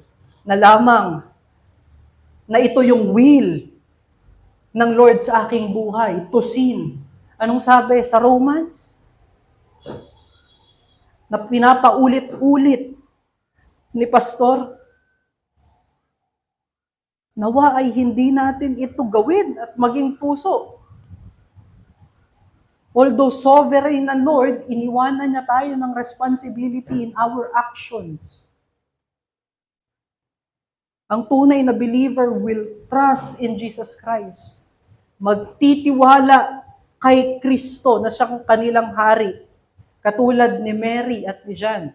na lamang na ito yung will ng Lord sa aking buhay, to sin. Anong sabi sa Romans? Na pinapaulit-ulit ni Pastor, nawa ay hindi natin ito gawin at maging puso. Although sovereign na Lord, iniwanan niya tayo ng responsibility in our actions. Ang tunay na believer will trust in Jesus Christ. Magtitiwala kay Kristo na siyang kanilang hari. Katulad ni Mary at ni John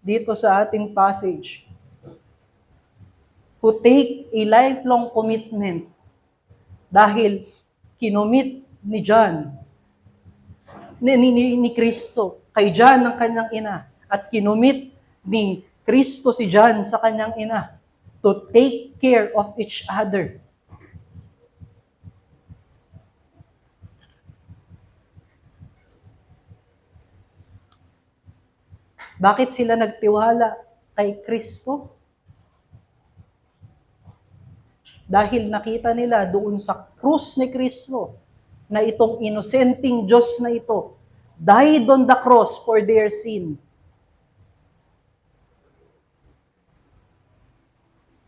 dito sa ating passage. Who take a lifelong commitment dahil kinomit ni John ni Kristo kay John ng kanyang ina at kinumit ni Kristo si John sa kanyang ina to take care of each other. Bakit sila nagtiwala kay Kristo? Dahil nakita nila doon sa krus ni Kristo na itong inosenteng Diyos na ito died on the cross for their sin.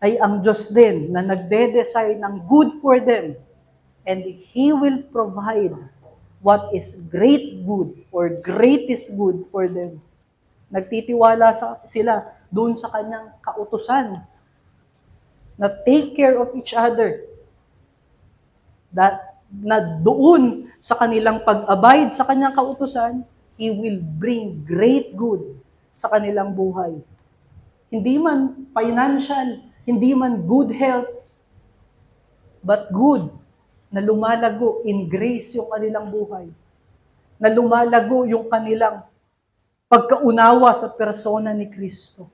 Ay ang Diyos din na nagde-decide ng good for them, and He will provide what is great good or greatest good for them. Nagtitiwala sila doon sa kanyang kautusan na take care of each other. Na doon sa kanilang pag-abide sa kanyang kautusan, He will bring great good sa kanilang buhay. Hindi man financial, hindi man good health, but good na lumalago in grace yung kanilang buhay. Na lumalago yung kanilang pagkaunawa sa persona ni Kristo.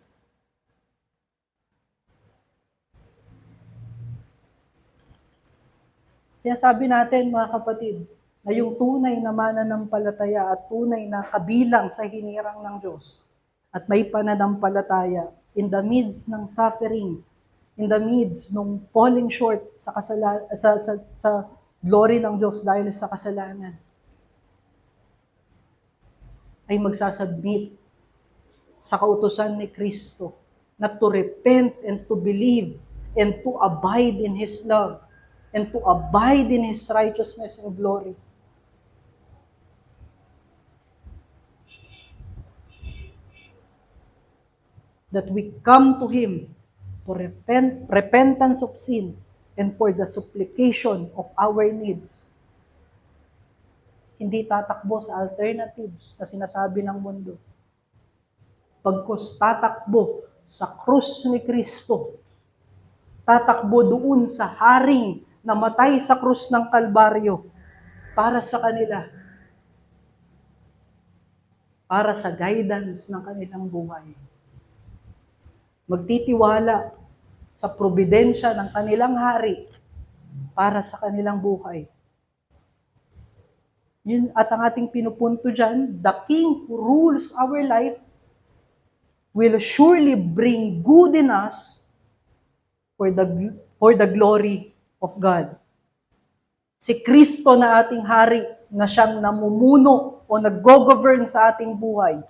Sinasabi natin, mga kapatid, na yung tunay na mananampalataya at tunay na kabilang sa hinirang ng Diyos at may pananampalataya in the midst ng suffering, in the midst ng falling short sa glory ng Diyos dahil sa kasalanan, ay magsasubmit sa kautusan ni Kristo na to repent and to believe and to abide in His love and to abide in His righteousness and glory. That we come to Him for repentance of sin and for the supplication of our needs. Hindi tatakbo sa alternatives na sinasabi ng mundo. Pagkos tatakbo sa krus ni Kristo, tatakbo doon sa haring na matay sa krus ng Kalbaryo para sa kanila, para sa guidance ng kanilang buhay. Magtitiwala sa probidensya ng kanilang hari para sa kanilang buhay. Yun at ang ating pinupunto dyan, the King who rules our life will surely bring good in us for the glory of God. Si Kristo na ating hari na siyang namumuno o nag-govern sa ating buhay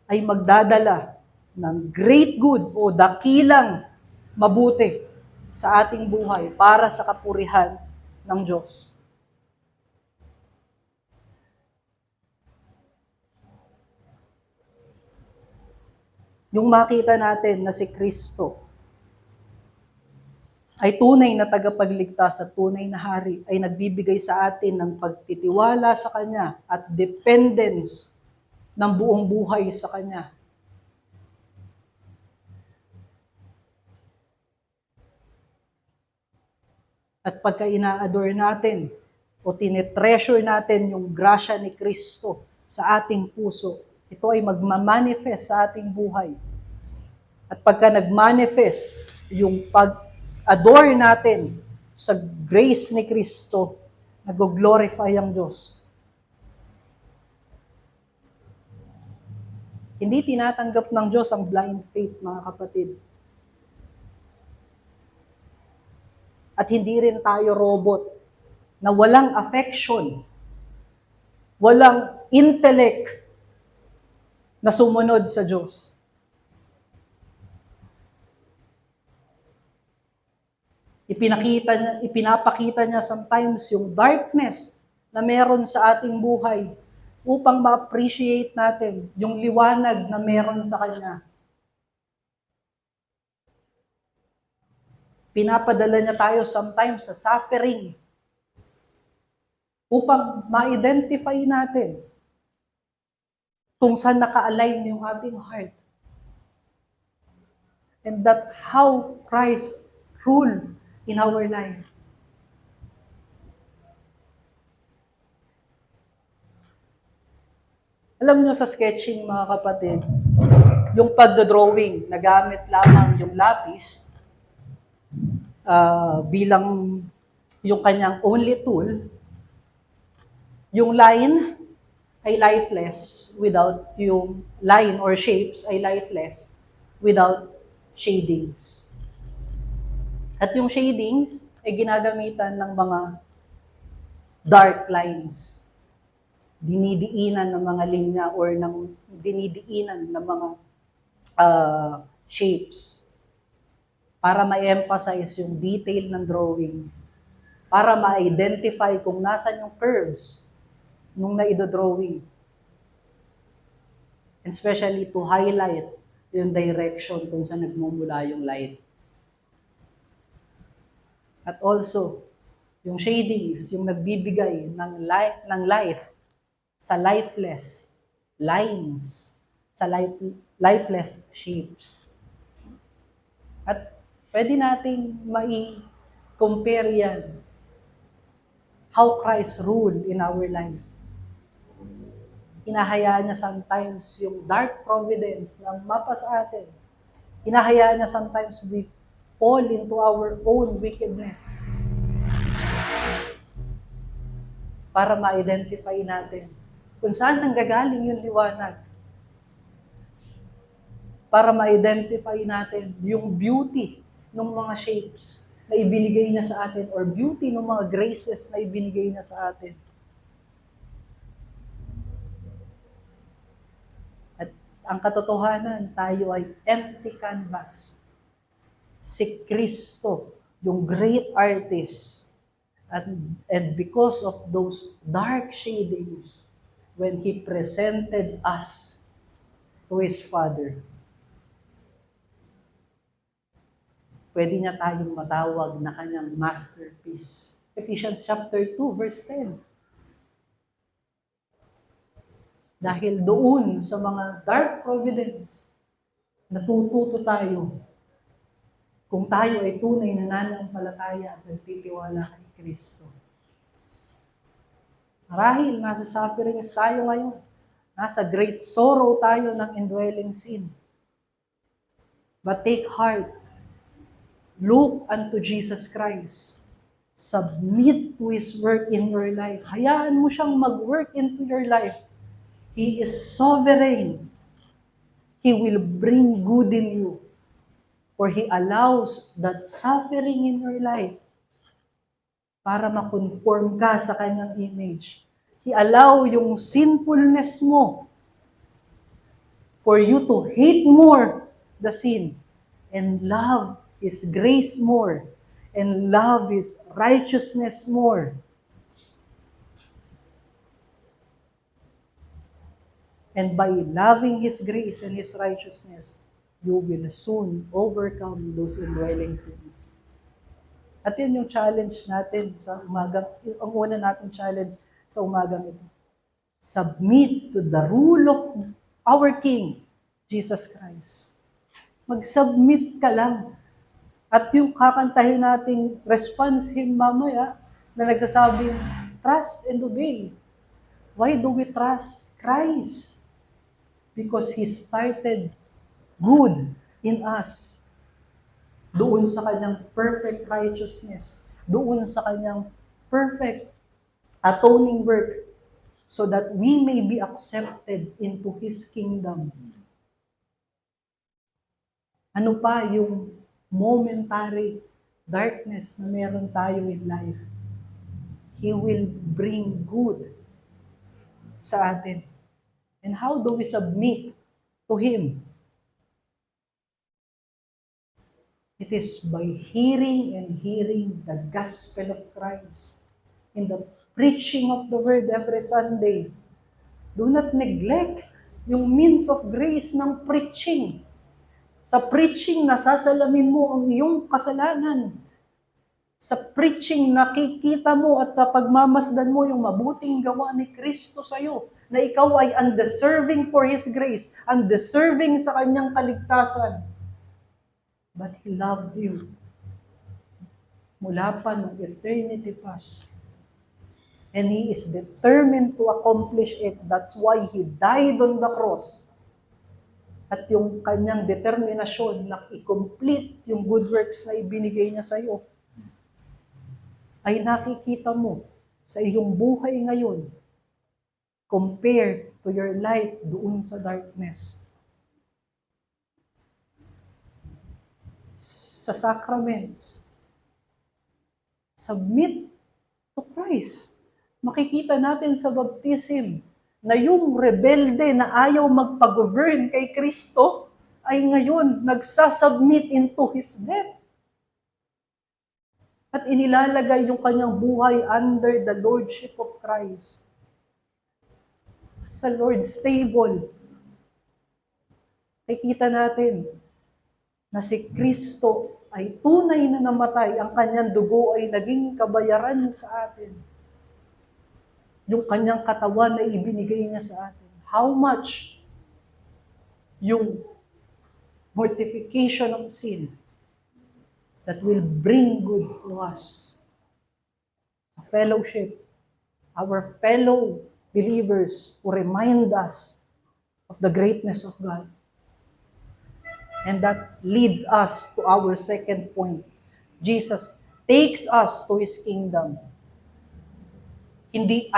ay magdadala ng great good o dakilang mabuti sa ating buhay para sa kapurihan ng Diyos. Yung makita natin na si Kristo ay tunay na tagapagligtas at tunay na hari, ay nagbibigay sa atin ng pagtitiwala sa Kanya at dependence ng buong buhay sa Kanya. At pagka ina-adore natin o tinetreasure natin yung grasya ni Kristo sa ating puso, ito ay magmamanifest sa ating buhay. At pagka nagmanifest yung pag-adore natin sa grace ni Kristo, nag-glorify ang Diyos. Hindi tinatanggap ng Diyos ang blind faith, mga kapatid. At hindi rin tayo robot na walang affection, walang intellect na sumunod sa Diyos. Ipinapakita niya sometimes yung darkness na meron sa ating buhay upang ma-appreciate natin yung liwanag na meron sa Kanya. Pinapadala niya tayo sometimes sa suffering upang ma-identify natin kung saan naka-align yung ating heart. And that how Christ rule in our life. Alam nyo sa sketching, mga kapatid, yung pagdodrawing, nagamit lamang yung lapis bilang yung kanyang only tool. Yung line ay lifeless without yung line or shapes ay lifeless without shadings. At yung shadings ay ginagamitan ng mga dark lines. Dinidiinan ng mga linya or dinidiinan ng mga shapes para ma-emphasize yung detail ng drawing, para ma-identify kung nasan yung curves nung naido-drawing. And especially to highlight yung direction kung saan nagmumula yung light. At also, yung shadings, yung nagbibigay ng life sa lifeless lines, sa lifeless shapes. At pwede nating mai-compare yan. How Christ ruled in our life. Hinahayaan niya sometimes yung dark providence na mapa sa atin. Hinahayaan niya sometimes we fall into our own wickedness. Para ma-identify natin kung saan nanggagaling yung liwanag. Para ma-identify natin yung beauty ng mga shapes na ibinigay niya sa atin or beauty ng mga graces na ibinigay niya sa atin. At ang katotohanan, tayo ay empty canvas. Si Kristo, yung great artist, and because of those dark shadings, when He presented us to His Father, pwede niya tayong matawag na kanyang masterpiece. Ephesians chapter 2, verse 10. Dahil doon sa mga dark providence, natututo tayo kung tayo ay tunay na nananampalataya at nagtitiwala kay Kristo. Marahil nasa sufferings tayo ngayon. Nasa great sorrow tayo ng indwelling sin. But take heart. Look unto Jesus Christ. Submit to His work in your life. Hayaan mo siyang mag-work into your life. He is sovereign. He will bring good in you. For He allows that suffering in your life para ma-conform ka sa kanyang image. He allow yung sinfulness mo for you to hate more the sin and love His grace more and love His righteousness more. And by loving His grace and His righteousness, you will soon overcome those indwelling sins. At yun yung challenge natin sa umagang, ang una nating challenge sa umagang ito. Submit to the rule of our King, Jesus Christ. Mag-submit ka lang. At yung kakantahin nating response hymn mamaya na nagsasabing, trust and obey. Why do we trust Christ? Because He started good in us. Doon sa kanyang perfect righteousness. Doon sa kanyang perfect atoning work so that we may be accepted into His kingdom. Ano pa yung momentary darkness na meron tayo in life? He will bring good sa atin. And how do we submit to Him? It is by hearing and hearing the gospel of Christ in the preaching of the word every Sunday. Do not neglect yung means of grace ng preaching. Sa preaching, nasasalamin mo ang iyong kasalanan. Sa preaching, nakikita mo at pagmamasdan mo yung mabuting gawa ni Kristo sa iyo, na ikaw ay undeserving for His grace, undeserving sa kanyang kaligtasan. But He loved you. Mula pa ng eternity past. And He is determined to accomplish it. That's why He died on the cross. at yung kanyang determinasyon na i-complete yung good works na ibinigay niya sa iyo, ay nakikita mo sa iyong buhay ngayon compared to your life doon sa darkness. Sa sacraments, submit to Christ. Makikita natin sa baptism na yung rebelde na ayaw magpag-govern kay Kristo ay ngayon nagsasubmit into His death. At inilalagay yung kanyang buhay under the Lordship of Christ. Sa Lord's table, nakikita natin na si Kristo ay tunay na namatay, ang kanyang dugo ay naging kabayaran sa atin. Yung kanyang katawan na ibinigay niya sa atin. How much yung mortification of sin that will bring good to us. A fellowship, our fellow believers who remind us of the greatness of God. And that leads us to our second point. Jesus takes us to His kingdom. Hindi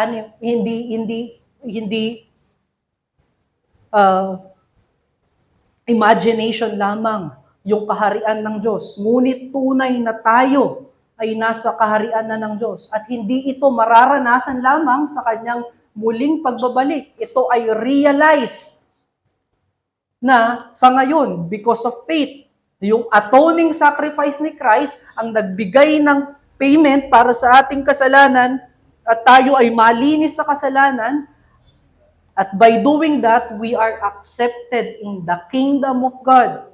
imagination lamang yung kaharian ng Diyos. Ngunit tunay na tayo ay nasa kaharian na ng Diyos. At hindi ito mararanasan lamang sa kanyang muling pagbabalik. Ito ay realize na sa ngayon, because of faith, yung atoning sacrifice ni Christ ang nagbigay ng payment para sa ating kasalanan at tayo ay malinis sa kasalanan. At by doing that, we are accepted in the kingdom of God.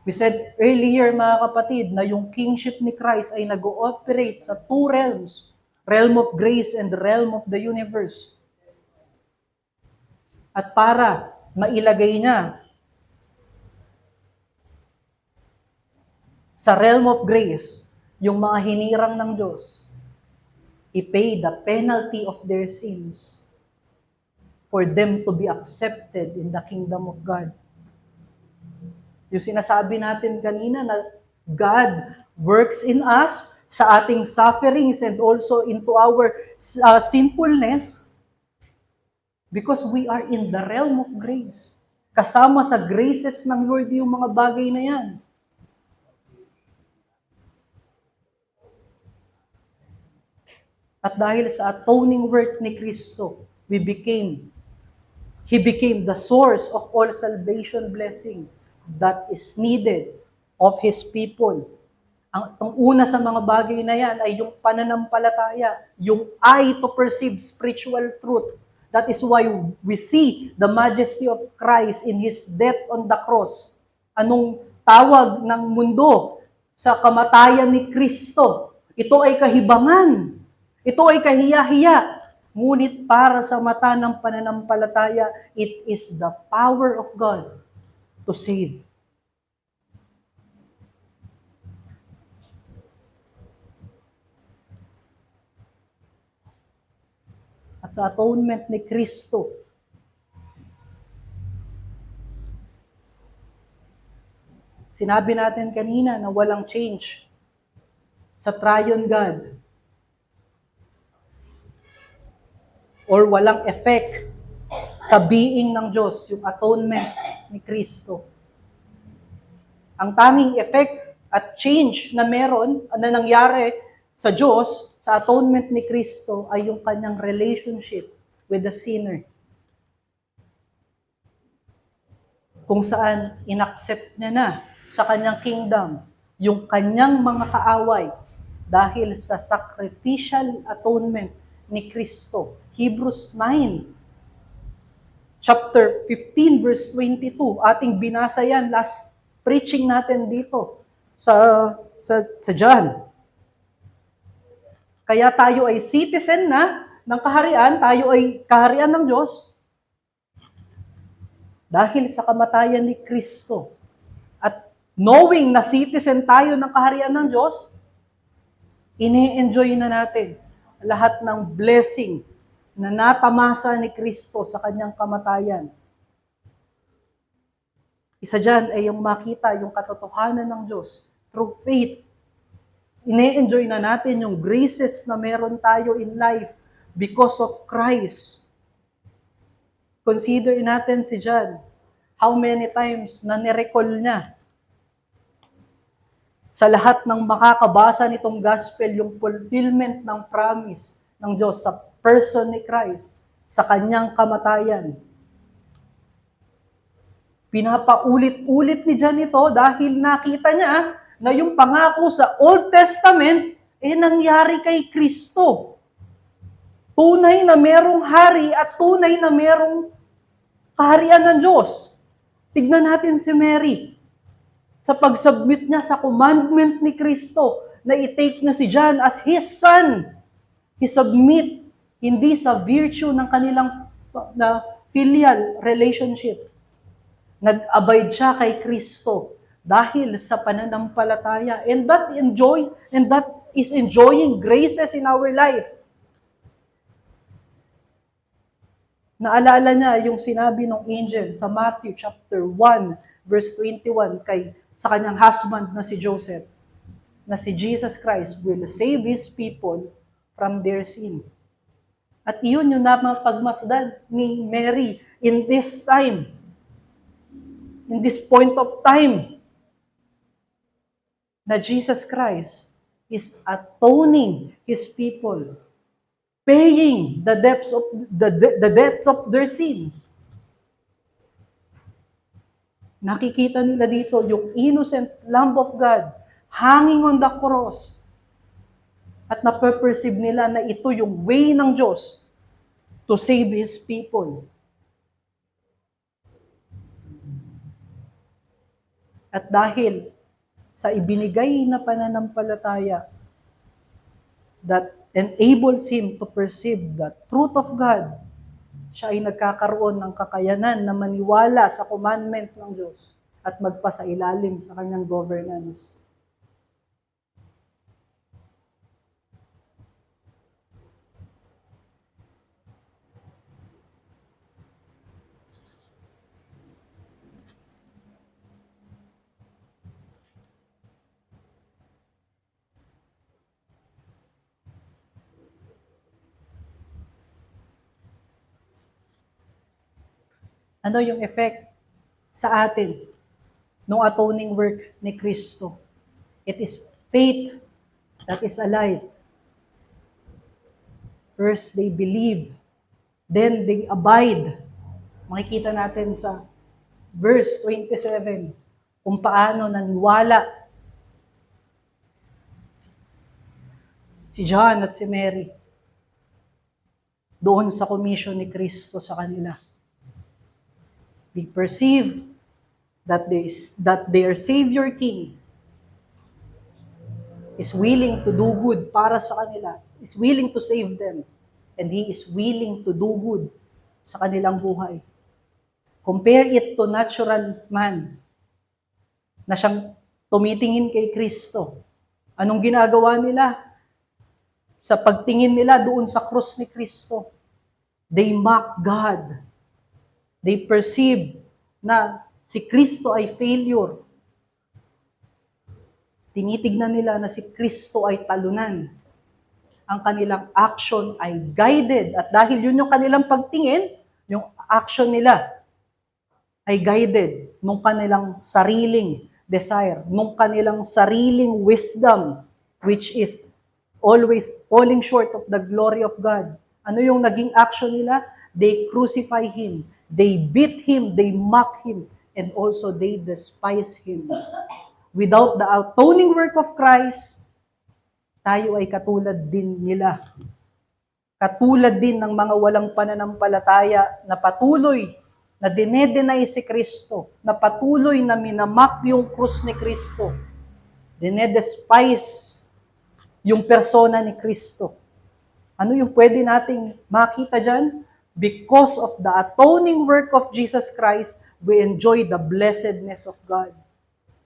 We said earlier, mga kapatid, na yung kingship ni Christ ay nag-ooperate sa two realms, realm of grace and the realm of the universe. At para mailagay niya sa realm of grace, yung mga hinirang ng Diyos, He paid the penalty of their sins for them to be accepted in the kingdom of God. Yung sinasabi natin kanina na God works in us sa ating sufferings and also into our sinfulness because we are in the realm of grace. Kasama sa graces ng Lord yung mga bagay na yan. At dahil sa atoning work ni Kristo, He became the source of all salvation blessing that is needed of His people. Ang una sa mga bagay na yan ay yung pananampalataya, yung eye to perceive spiritual truth. That is why we see the majesty of Christ in His death on the cross. Anong tawag ng mundo sa kamatayan ni Kristo? Ito ay kahibangan. Ito ay kahiya-hiya. Ngunit para sa mata ng pananampalataya, it is the power of God to save. At sa atonement ni Kristo, sinabi natin kanina na walang change sa triune God or walang effect sa being ng Diyos, yung atonement ni Kristo. Ang tanging effect at change na meron, na nangyari sa Diyos, sa atonement ni Kristo, ay yung kanyang relationship with the sinner. Kung saan inaccept niya na sa kanyang kingdom yung kanyang mga kaaway dahil sa sacrificial atonement ni Kristo. Hebrews 9, chapter 15, verse 22. Ating binasa yan, last preaching natin dito sa John. Kaya tayo ay citizen na ng kaharian, tayo ay kaharian ng Diyos dahil sa kamatayan ni Kristo. At knowing na citizen tayo ng kaharian ng Diyos, ini-enjoy na natin lahat ng blessing na natamasa ni Kristo sa kanyang kamatayan. Isa dyan ay yung makita yung katotohanan ng Diyos through faith. Ine-enjoy na natin yung graces na meron tayo in life because of Christ. Consider natin si John. How many times na nirecall niya sa lahat ng makakabasa nitong gospel yung fulfillment ng promise ng Diyos sa person ni Christ, sa kanyang kamatayan. Pinapaulit-ulit ni John ito dahil nakita niya na yung pangako sa Old Testament nangyari kay Kristo. Tunay na merong hari at tunay na merong kaharian ng Diyos. Tignan natin si Mary. Sa pag-submit niya sa commandment ni Kristo na i-take na si John as his son. He submit hindi sa virtue ng kanilang filial relationship. Nag-abide siya kay Kristo dahil sa pananampalataya. And that is enjoying graces in our life. Naalala niya yung sinabi ng angel sa Matthew chapter 1, verse 21 sa kanyang husband na si Joseph, na si Jesus Christ will save His people from their sin. At iyon yung napagmasdan ni Mary in this time, in this point of time, na Jesus Christ is atoning His people, paying the debts of their sins. Nakikita nila dito yung innocent Lamb of God hanging on the cross. At nape-perceive nila na ito yung way ng Diyos to save His people. At dahil sa ibinigay na pananampalataya that enables him to perceive the truth of God, siya ay nagkakaroon ng kakayanan na maniwala sa commandment ng Diyos at magpasailalim sa kanyang governance. Ano yung effect sa atin ng atoning work ni Kristo? It is faith that is alive. First, they believe. Then, they abide. Makikita natin sa verse 27 kung paano naniwala si John at si Mary doon sa commission ni Kristo sa kanila. They perceive that their Savior King is willing to do good para sa kanila, is willing to save them, and He is willing to do good sa kanilang buhay. Compare it to natural man na siyang tumitingin kay Kristo. Anong ginagawa nila? Sa pagtingin nila doon sa krus ni Kristo, they mock God. They perceive na si Kristo ay failure. Tinitignan nila na si Kristo ay talunan. Ang kanilang action ay guided. At dahil yun yung kanilang pagtingin, yung action nila ay guided nung kanilang sariling desire, nung kanilang sariling wisdom, which is always falling short of the glory of God. Ano yung naging action nila? They crucify Him. They beat Him, they mock Him, and also they despise Him. Without the atoning work of Christ, tayo ay katulad din nila. Katulad din ng mga walang pananampalataya na patuloy na dinedenay si Kristo, na patuloy na minamak yung krus ni Kristo, dinedespise yung persona ni Kristo. Ano yung pwede nating makita dyan? Because of the atoning work of Jesus Christ, we enjoy the blessedness of God.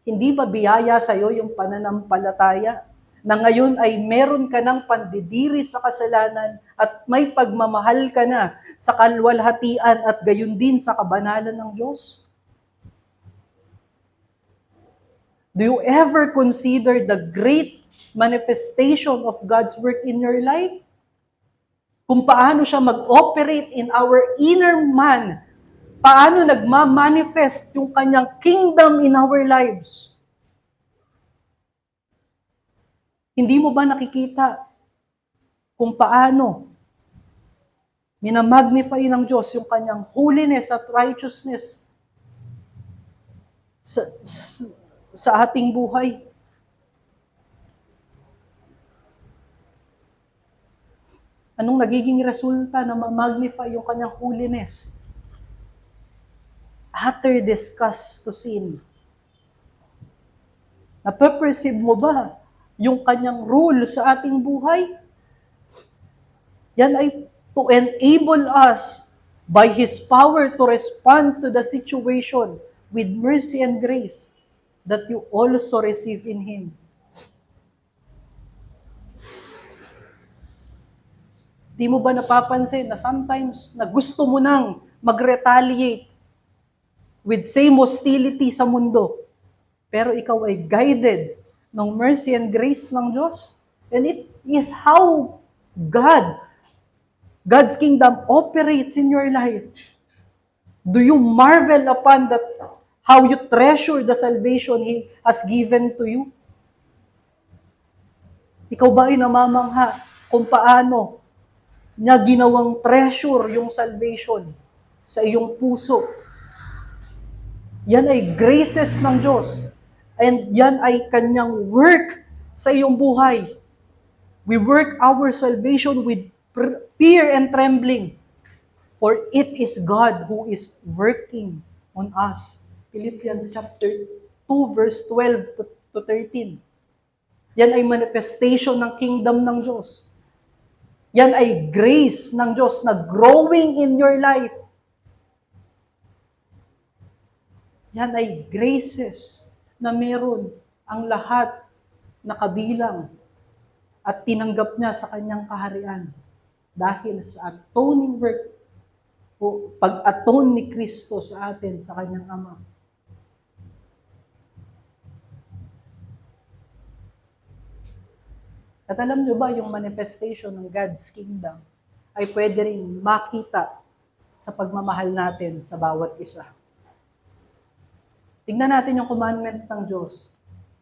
Hindi ba biyaya sa'yo yung pananampalataya? na ngayon ay meron ka ng pandidiri sa kasalanan at may pagmamahal ka na sa kalwalhatian at gayon din sa kabanalan ng Diyos? Do you ever consider the great manifestation of God's work in your life? Kung paano siya mag-operate in our inner man, paano nagma-manifest yung kanyang kingdom in our lives. Hindi mo ba nakikita kung paano minamagnify ng Diyos yung kanyang holiness at righteousness sa ating buhay? Anong nagiging resulta na ma-magnify yung kanyang holiness? Utter disgust to sin. Napaperceive mo ba yung kanyang rule sa ating buhay? Yan ay to enable us by His power to respond to the situation with mercy and grace that you also receive in Him. Di mo ba napapansin na sometimes na gusto mo nang mag-retaliate with same hostility sa mundo, pero ikaw ay guided ng mercy and grace ng Diyos? And it is how God's kingdom operates in your life. Do you marvel upon that, how you treasure the salvation He has given to you? Ikaw ba ay namamangha kung paano niya ginawang treasure yung salvation sa iyong puso? Yan ay graces ng Diyos. And yan ay kanyang work sa iyong buhay. We work our salvation with fear and trembling. For it is God who is working on us. Philippians chapter 2 verse 12 to 13. Yan ay manifestation ng kingdom ng Diyos. Yan ay grace ng Diyos na growing in your life. Yan ay graces na meron ang lahat na kabilang at tinanggap niya sa kanyang kaharian dahil sa atoning work o pag-atone ni Kristo sa atin sa kanyang Ama. At alam nyo ba, yung manifestation ng God's kingdom ay pwede rin makita sa pagmamahal natin sa bawat isa. Tignan natin yung commandment ng Diyos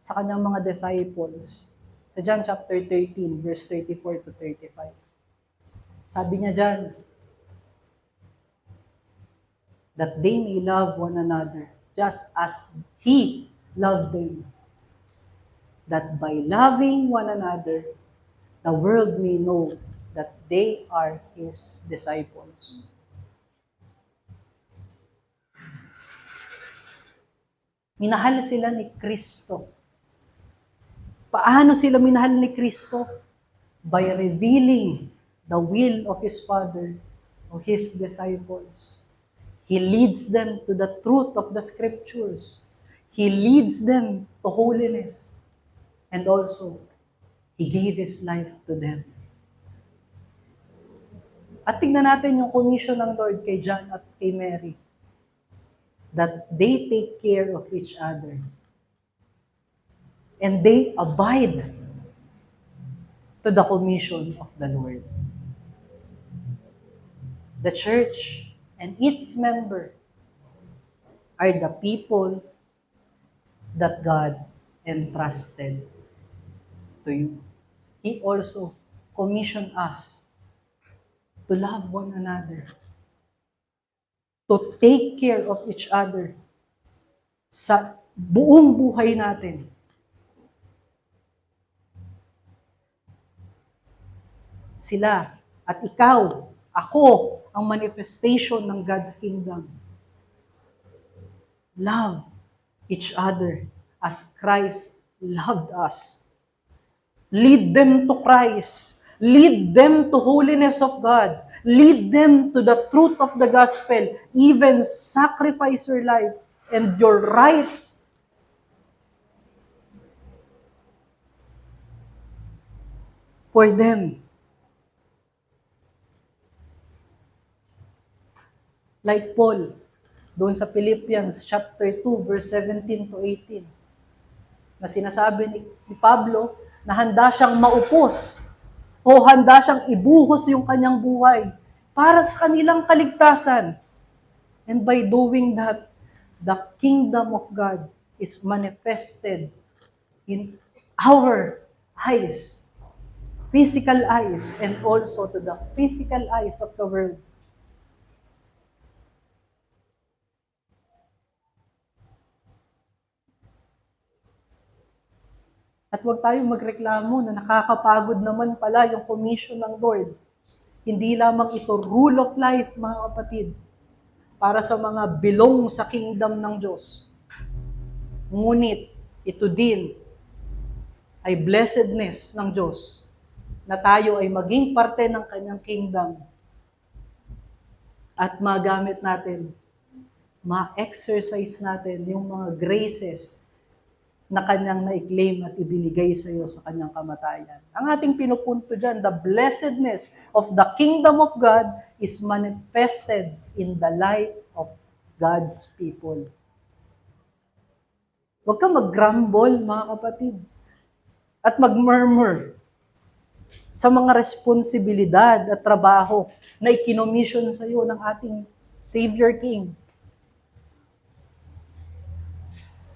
sa kanyang mga disciples sa John chapter 13, verse 34 to 35. Sabi niya dyan, that they may love one another just as He loved them. That by loving one another, the world may know that they are His disciples. Minahal sila ni Kristo. Paano sila minahal ni Kristo? By revealing the will of His Father to His disciples. He leads them to the truth of the Scriptures. He leads them to holiness. And also, He gave His life to them. At tingnan natin yung commission ng Lord kay John at kay Mary. That they take care of each other. And they abide to the commission of the Lord. The church and its member are the people that God entrusted to you. He also commissioned us to love one another, to take care of each other sa buong buhay natin. Sila at ikaw, ako, ang manifestation ng God's kingdom. Love each other as Christ loved us. Lead them to Christ. Lead them to holiness of God. Lead them to the truth of the gospel. Even sacrifice your life and your rights for them. Like Paul, doon sa Philippians chapter 2, verse 17 to 18, na sinasabi ni Pablo na handa siyang maupos o handa siyang ibuhos yung kanyang buhay para sa kanilang kaligtasan. And by doing that, the kingdom of God is manifested in our eyes, physical eyes, and also to the physical eyes of the world. At huwag tayong magreklamo na nakakapagod naman pala yung commission ng Lord. Hindi lamang ito rule of life, mga kapatid, para sa mga belong sa kingdom ng Diyos. Ngunit ito din ay blessedness ng Diyos na tayo ay maging parte ng kanyang kingdom at magamit natin, ma-exercise natin yung mga graces na kanyang na-claim at ibinigay sa iyo sa kanyang kamatayan. Ang ating pinupunto dyan, the blessedness of the kingdom of God is manifested in the life of God's people. Huwag kang mag-grumble, mga kapatid, at mag-murmur sa mga responsibilidad at trabaho na ikinomission sa iyo ng ating Savior King.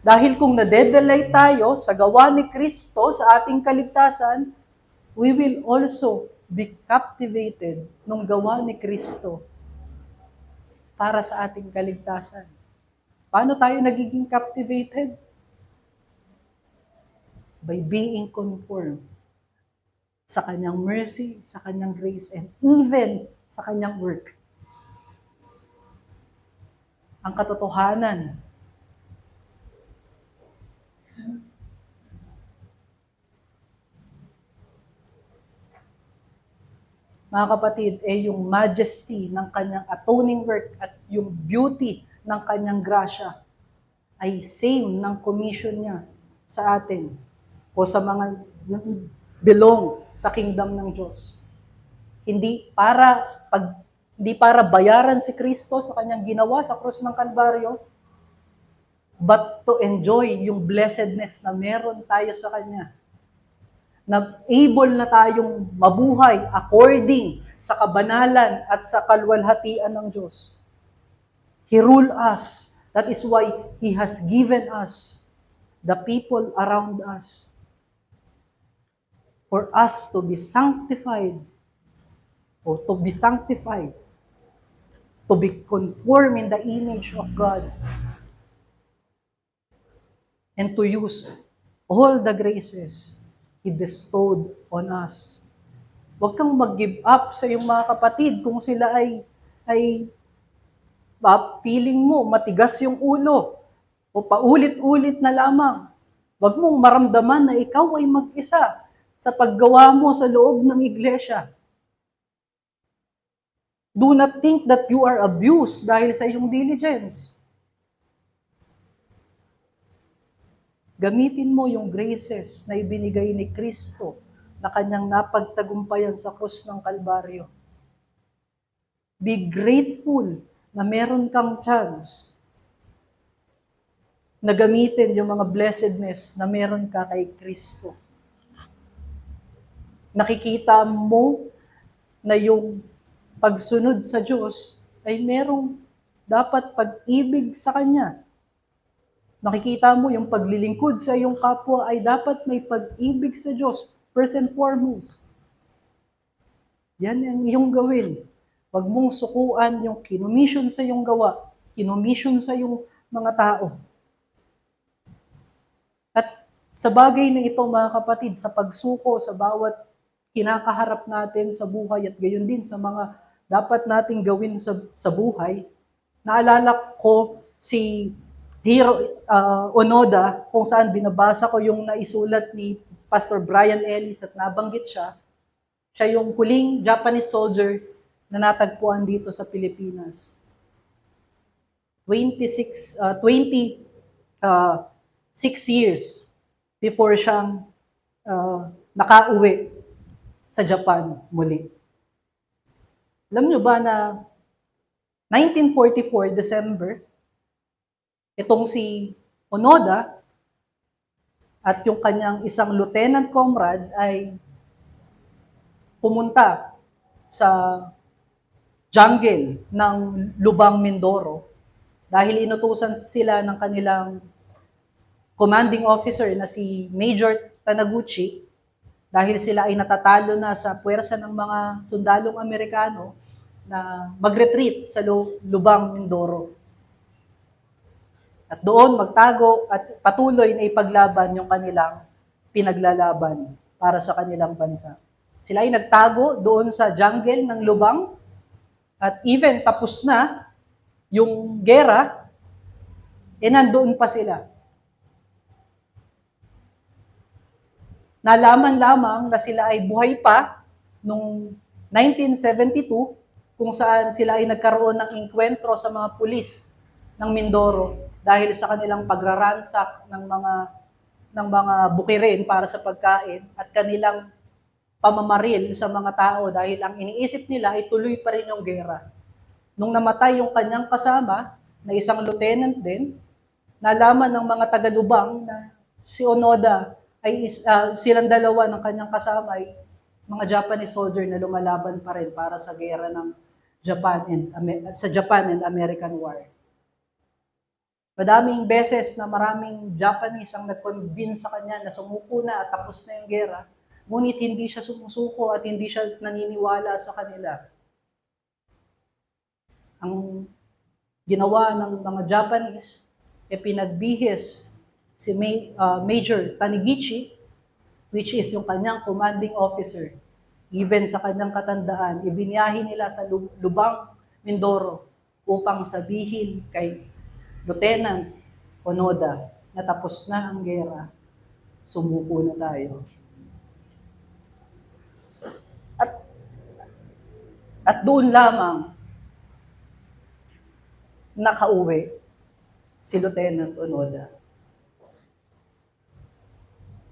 Dahil kung nadedelay tayo sa gawa ni Kristo sa ating kaligtasan, we will also be captivated nung gawa ni Kristo para sa ating kaligtasan. Paano tayo nagiging captivated? By being conformed sa kanyang mercy, sa kanyang grace, and even sa kanyang work. Ang katotohanan, mga kapatid, yung majesty ng kanyang atoning work at yung beauty ng kanyang grasya ay same ng commission niya sa atin o sa mga belong sa kingdom ng Diyos. Hindi para bayaran si Kristo sa kanyang ginawa sa krus ng Kalbaryo, but to enjoy yung blessedness na meron tayo sa Kanya. Na able na tayong mabuhay according sa kabanalan at sa kaluwalhatian ng Diyos. He rule us. That is why He has given us the people around us for us to be sanctified or to be sanctified, to be conformed in the image of God, and to use all the graces He bestowed on us. Huwag kang mag-give up sa iyong mga kapatid kung sila ay feeling mo matigas yung ulo o paulit-ulit na lamang. Huwag mong maramdaman na ikaw ay mag-isa sa paggawa mo sa loob ng iglesia. Do not think that you are abused dahil sa iyong diligence. Gamitin mo yung graces na ibinigay ni Kristo na kanyang napagtagumpayan sa krus ng Kalbaryo. Be grateful na meron kang chance na gamitin yung mga blessedness na meron ka kay Kristo. Nakikita mo na yung pagsunod sa Diyos ay merong dapat pag-ibig sa Kanya. Nakikita mo yung paglilingkod sa iyong kapwa ay dapat may pag-ibig sa Diyos, first and foremost. Yan ang iyong gawin. Huwag mong sukuan yung kinomission sa iyong gawa, kinomission sa iyong mga tao. At sa bagay na ito, mga kapatid, sa pagsuko sa bawat kinakaharap natin sa buhay at gayon din sa mga dapat nating gawin sa buhay, naalala ko si Hiro Onoda, kung saan binabasa ko yung naisulat ni Pastor Brian Ellis at nabanggit siya. Siya yung huling Japanese soldier na natagpuan dito sa Pilipinas. 26 years before siyang nakauwi. sa Japan muli. Alam nyo ba na 1944 December, itong si Onoda at yung kanyang isang lieutenant comrade ay pumunta sa jungle ng Lubang, Mindoro dahil inutusan sila ng kanilang commanding officer na si Major Taniguchi dahil sila ay natatalo na sa puwersa ng mga sundalong Amerikano na mag-retreat sa Lubang, Mindoro. At doon magtago at patuloy na ipaglaban yung kanilang pinaglalaban para sa kanilang bansa. Sila ay nagtago doon sa jungle ng Lubang at even tapos na yung gera, nandoon pa sila. Nalaman lamang na sila ay buhay pa noong 1972 kung saan sila ay nagkaroon ng engkwentro sa mga pulis ng Mindoro dahil sa kanilang pagraransak ng mga bukirin para sa pagkain at kanilang pamamaril sa mga tao dahil ang iniisip nila ay tuloy pa rin yung gera. Nung namatay yung kanyang kasama, na isang lieutenant din, nalaman ng mga taga-Lubang na si Onoda ay silang dalawa ng kanyang kasama ay mga Japanese soldier na lumalaban pa rin para sa gera ng Japan and American War. Madaming beses na maraming Japanese ang nag-convince sa kanya na sumuko na at tapos na yung gera, ngunit hindi siya sumusuko at hindi siya naniniwala sa kanila. Ang ginawa ng mga Japanese, pinagbihis si Major Taniguchi, which is yung kanyang commanding officer. Even sa kanyang katandaan, ibinyahe nila sa Lubang, Mindoro upang sabihin kay Lieutenant Onoda na tapos na ang gera, sumuko na tayo. At doon lamang nakauwi si Lieutenant Onoda.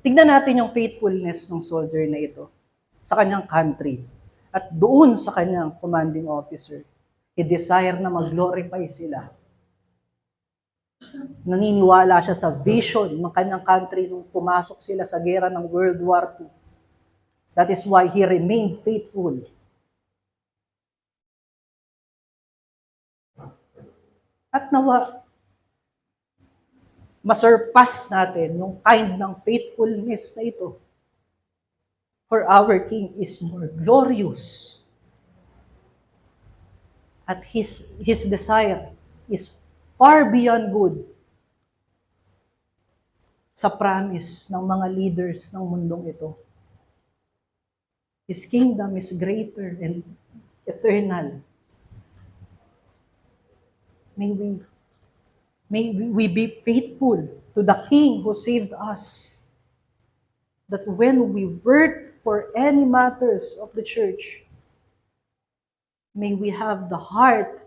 Tignan natin yung faithfulness ng soldier na ito sa kanyang country at doon sa kanyang commanding officer. He desire na mag-glorify sila. Naniniwala siya sa vision ng kanyang country nung pumasok sila sa gera ng World War II. That is why he remained faithful. At nawa, masurpass natin yung kind ng faithfulness na ito. For our King is more glorious. At his desire is far beyond good sa promise ng mga leaders ng mundong ito. His kingdom is greater and eternal. May we be faithful to the King who saved us. That when we work for any matters of the church, may we have the heart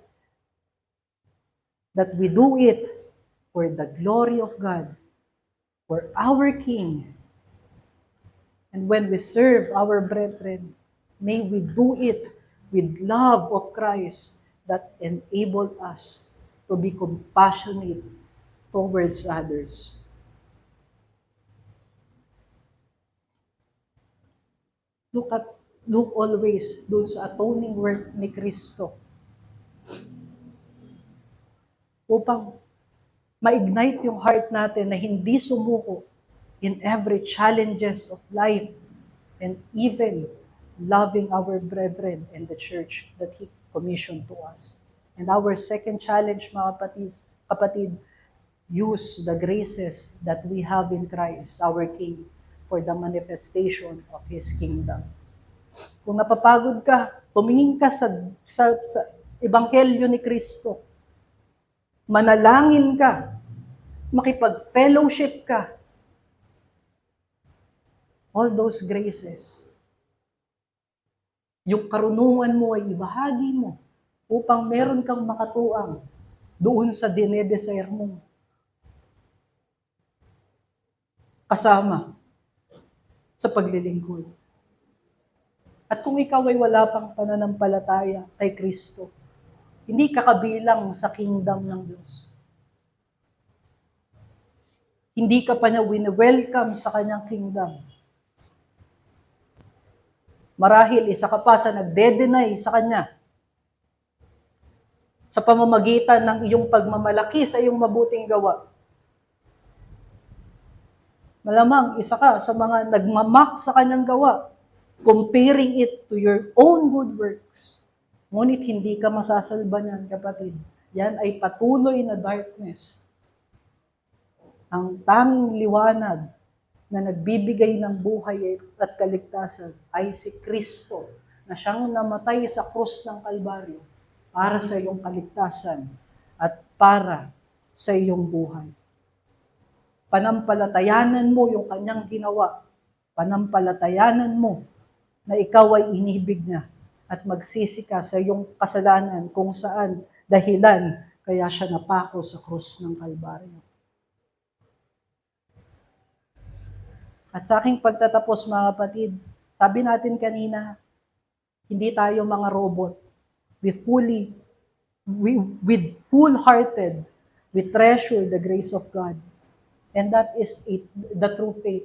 that we do it for the glory of God, for our King. And when we serve our brethren, may we do it with love of Christ that enable us to be compassionate towards others. Look always doon sa atoning work ni Kristo upang ma-ignite yung heart natin na hindi sumuko in every challenges of life and even loving our brethren in the church that He commissioned to us. And our second challenge, mga kapatid, use the graces that we have in Christ, our King, for the manifestation of His kingdom. Kung napapagod ka, tumingin ka sa Ebanghelyo ni Kristo. Manalangin ka. Makipag-fellowship ka. All those graces. Yung karunungan mo ay ibahagi mo upang meron kang makatuang doon sa dinedesire mo. Kasama sa paglilingkod. At kung ikaw ay wala pang pananampalataya kay Kristo, hindi ka kabilang sa kingdom ng Diyos. Hindi ka pa niya wini-welcome sa kanyang kingdom. Marahil isa ka pa sa nagde-deny sa kanya sa pamamagitan ng iyong pagmamalaki sa iyong mabuting gawa. Malamang isa ka sa mga nagmamak sa kanyang gawa, comparing it to your own good works. Ngunit hindi ka masasalba niyan, kapatid. Yan ay patuloy na darkness. Ang tanging liwanag na nagbibigay ng buhay at kaligtasan ay si Kristo, na siyang namatay sa krus ng Kalbaryo para sa iyong kaligtasan at para sa iyong buhay. Panampalatayanan mo yung kanyang ginawa. Panampalatayanan mo na ikaw ay inibig niya at magsisi ka sa iyong kasalanan kung saan dahilan kaya siya napako sa krus ng Kalbaryo. At sa aking pagtatapos, mga kapatid, sabi natin kanina, hindi tayo mga robot. With full-hearted, we treasure the grace of God. And that is it, the true faith.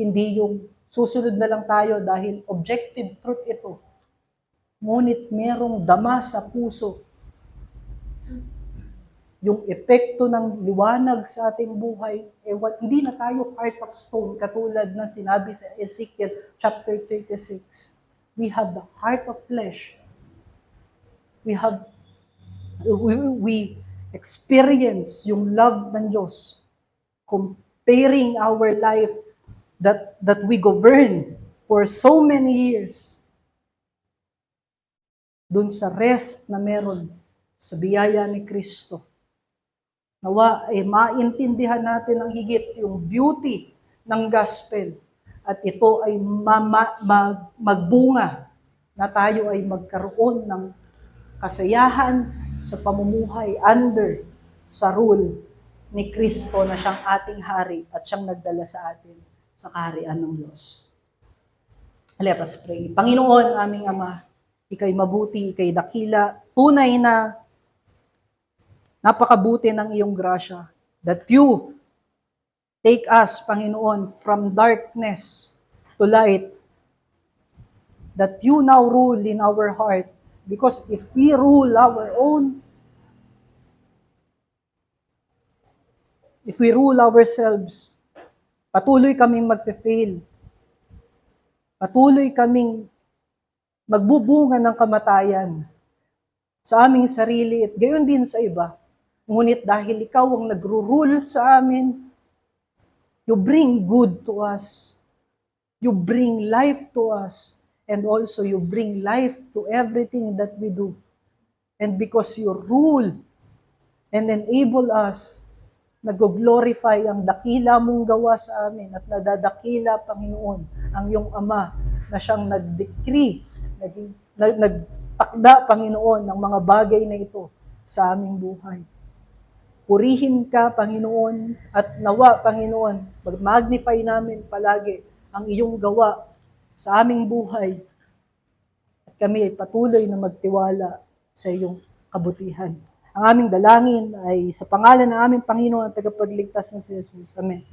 Hindi yung susunod na lang tayo dahil objective truth ito. Ngunit merong dama sa puso. Yung epekto ng liwanag sa ating buhay, hindi na tayo heart of stone, katulad ng sinabi sa Ezekiel chapter 36. We have the heart of flesh. We experience yung love ng Diyos, comparing our life that we govern for so many years dun sa rest na meron sa biyaya ni Kristo. Nawa ay maintindihan natin ng higit yung beauty ng gospel at ito ay magbunga na tayo ay magkaroon ng kasayahan sa pamumuhay under sa rule ni Kristo na siyang ating hari at siyang nagdala sa atin sa kaharian ng Diyos. Let us pray. Panginoon, aming Ama, ika'y mabuti, ika'y dakila, tunay na napakabuti ng iyong grasya, that you take us, Panginoon, from darkness to light, that you now rule in our heart. Because if we rule ourselves, patuloy kaming magpe-fail. Patuloy kaming magbubunga ng kamatayan sa aming sarili at gayon din sa iba. Ngunit dahil ikaw ang nagro-rule sa amin, you bring good to us. You bring life to us. And also you bring life to everything that we do. And because you rule and enable us, nag-glorify ang dakila mong gawa sa amin at nadadakila, Panginoon, ang iyong Ama na siyang nag-decree, nagtakda, Panginoon, ng mga bagay na ito sa aming buhay. Purihin ka, Panginoon, at nawa, Panginoon, mag-magnify namin palagi ang iyong gawa sa aming buhay. At kami ay patuloy na magtiwala sa iyong kabutihan. Ang aming dalangin ay sa pangalan ng aming Panginoon at tagapagligtas na si Jesus. Amen.